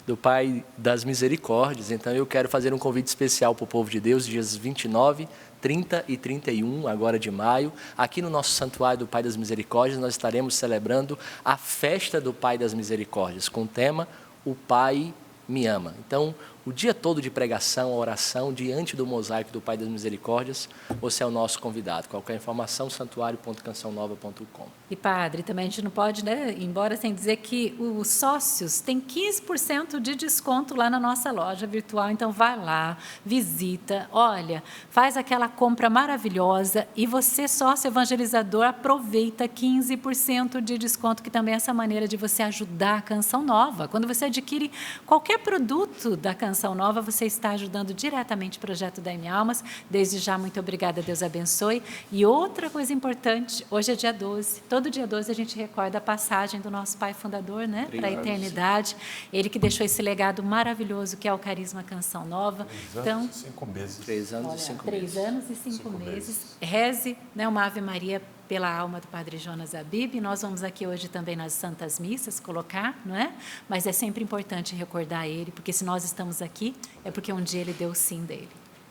do Pai das Misericórdias, então eu quero fazer um convite especial para o povo de Deus, dias 29, 30 e 31, agora de maio, aqui no nosso Santuário do Pai das Misericórdias, nós estaremos celebrando a festa do Pai das Misericórdias, com o tema O Pai Me Ama. Então, o dia todo de pregação, oração, diante do mosaico do Pai das Misericórdias, você é o nosso convidado. Qualquer informação, santuario.cançãonova.com. E padre, também a gente não pode, né, ir embora sem dizer que os sócios têm 15% de desconto lá na nossa loja virtual, então vai lá, visita, olha, faz aquela compra maravilhosa e você, sócio evangelizador, aproveita 15% de desconto, que também é essa maneira de você ajudar a Canção Nova. Quando você adquire qualquer produto da Canção Nova, você está ajudando diretamente o projeto da M-Almas. Desde já, muito obrigada, Deus abençoe. E outra coisa importante, hoje é dia 12, todo dia 12 a gente recorda a passagem do nosso Pai Fundador, né, para a eternidade. Ele que deixou esse legado maravilhoso que é o Carisma Canção Nova. 3 anos e 5 meses. 3 anos e 5 3 meses. anos e 5 meses. Reze, né, uma Ave Maria pela alma do Padre Jonas Abib. Nós vamos aqui hoje também nas Santas Missas colocar, não é? Mas é sempre importante recordar ele, porque se nós estamos aqui, é porque um dia ele deu o sim dele.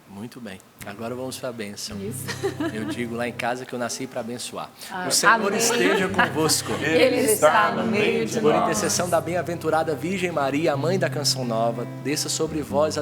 Muito bem. Agora vamos para a bênção. Isso. Eu digo lá em casa que eu nasci para abençoar. O Senhor esteja convosco. Ele está no meio de Por nós. intercessão da bem-aventurada Virgem Maria, a mãe da Canção Nova, desça sobre vós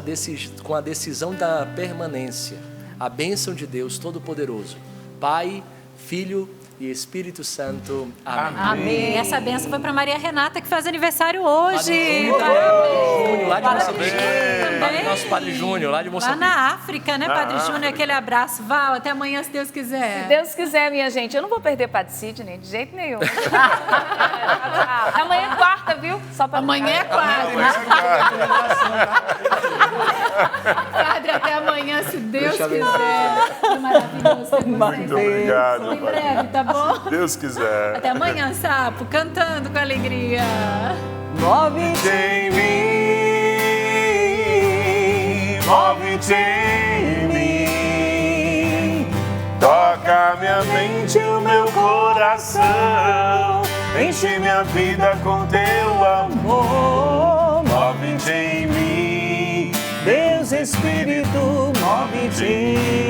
com a decisão da permanência, a bênção de Deus Todo-Poderoso, Pai, Filho e Espírito Santo. Amém. Amém. E essa benção foi para Maria Renata, que faz aniversário hoje. Júnior, lá de Parabéns Moçambique. também. Nosso Padre Júnior, lá de Lá Moçambique. na África, né, Padre Júnior? Aquele abraço. Val, até amanhã, se Deus quiser. Se Deus quiser, minha gente, eu não vou perder Padre Sidney, de jeito nenhum. Amanhã é quarta, viu? Só pra Amanhã é quarta. Padre, até amanhã, se Deus quiser. Foi maravilhoso ter vocês. Muito obrigado, Em Padre. breve, tá bom? Se Deus quiser. Até amanhã, Sapo, cantando com alegria. Move-te em mim, move-te em mim, toca minha mente e o meu coração, enche minha vida com teu amor. Move-te em mim, Deus Espírito, move-te em mim.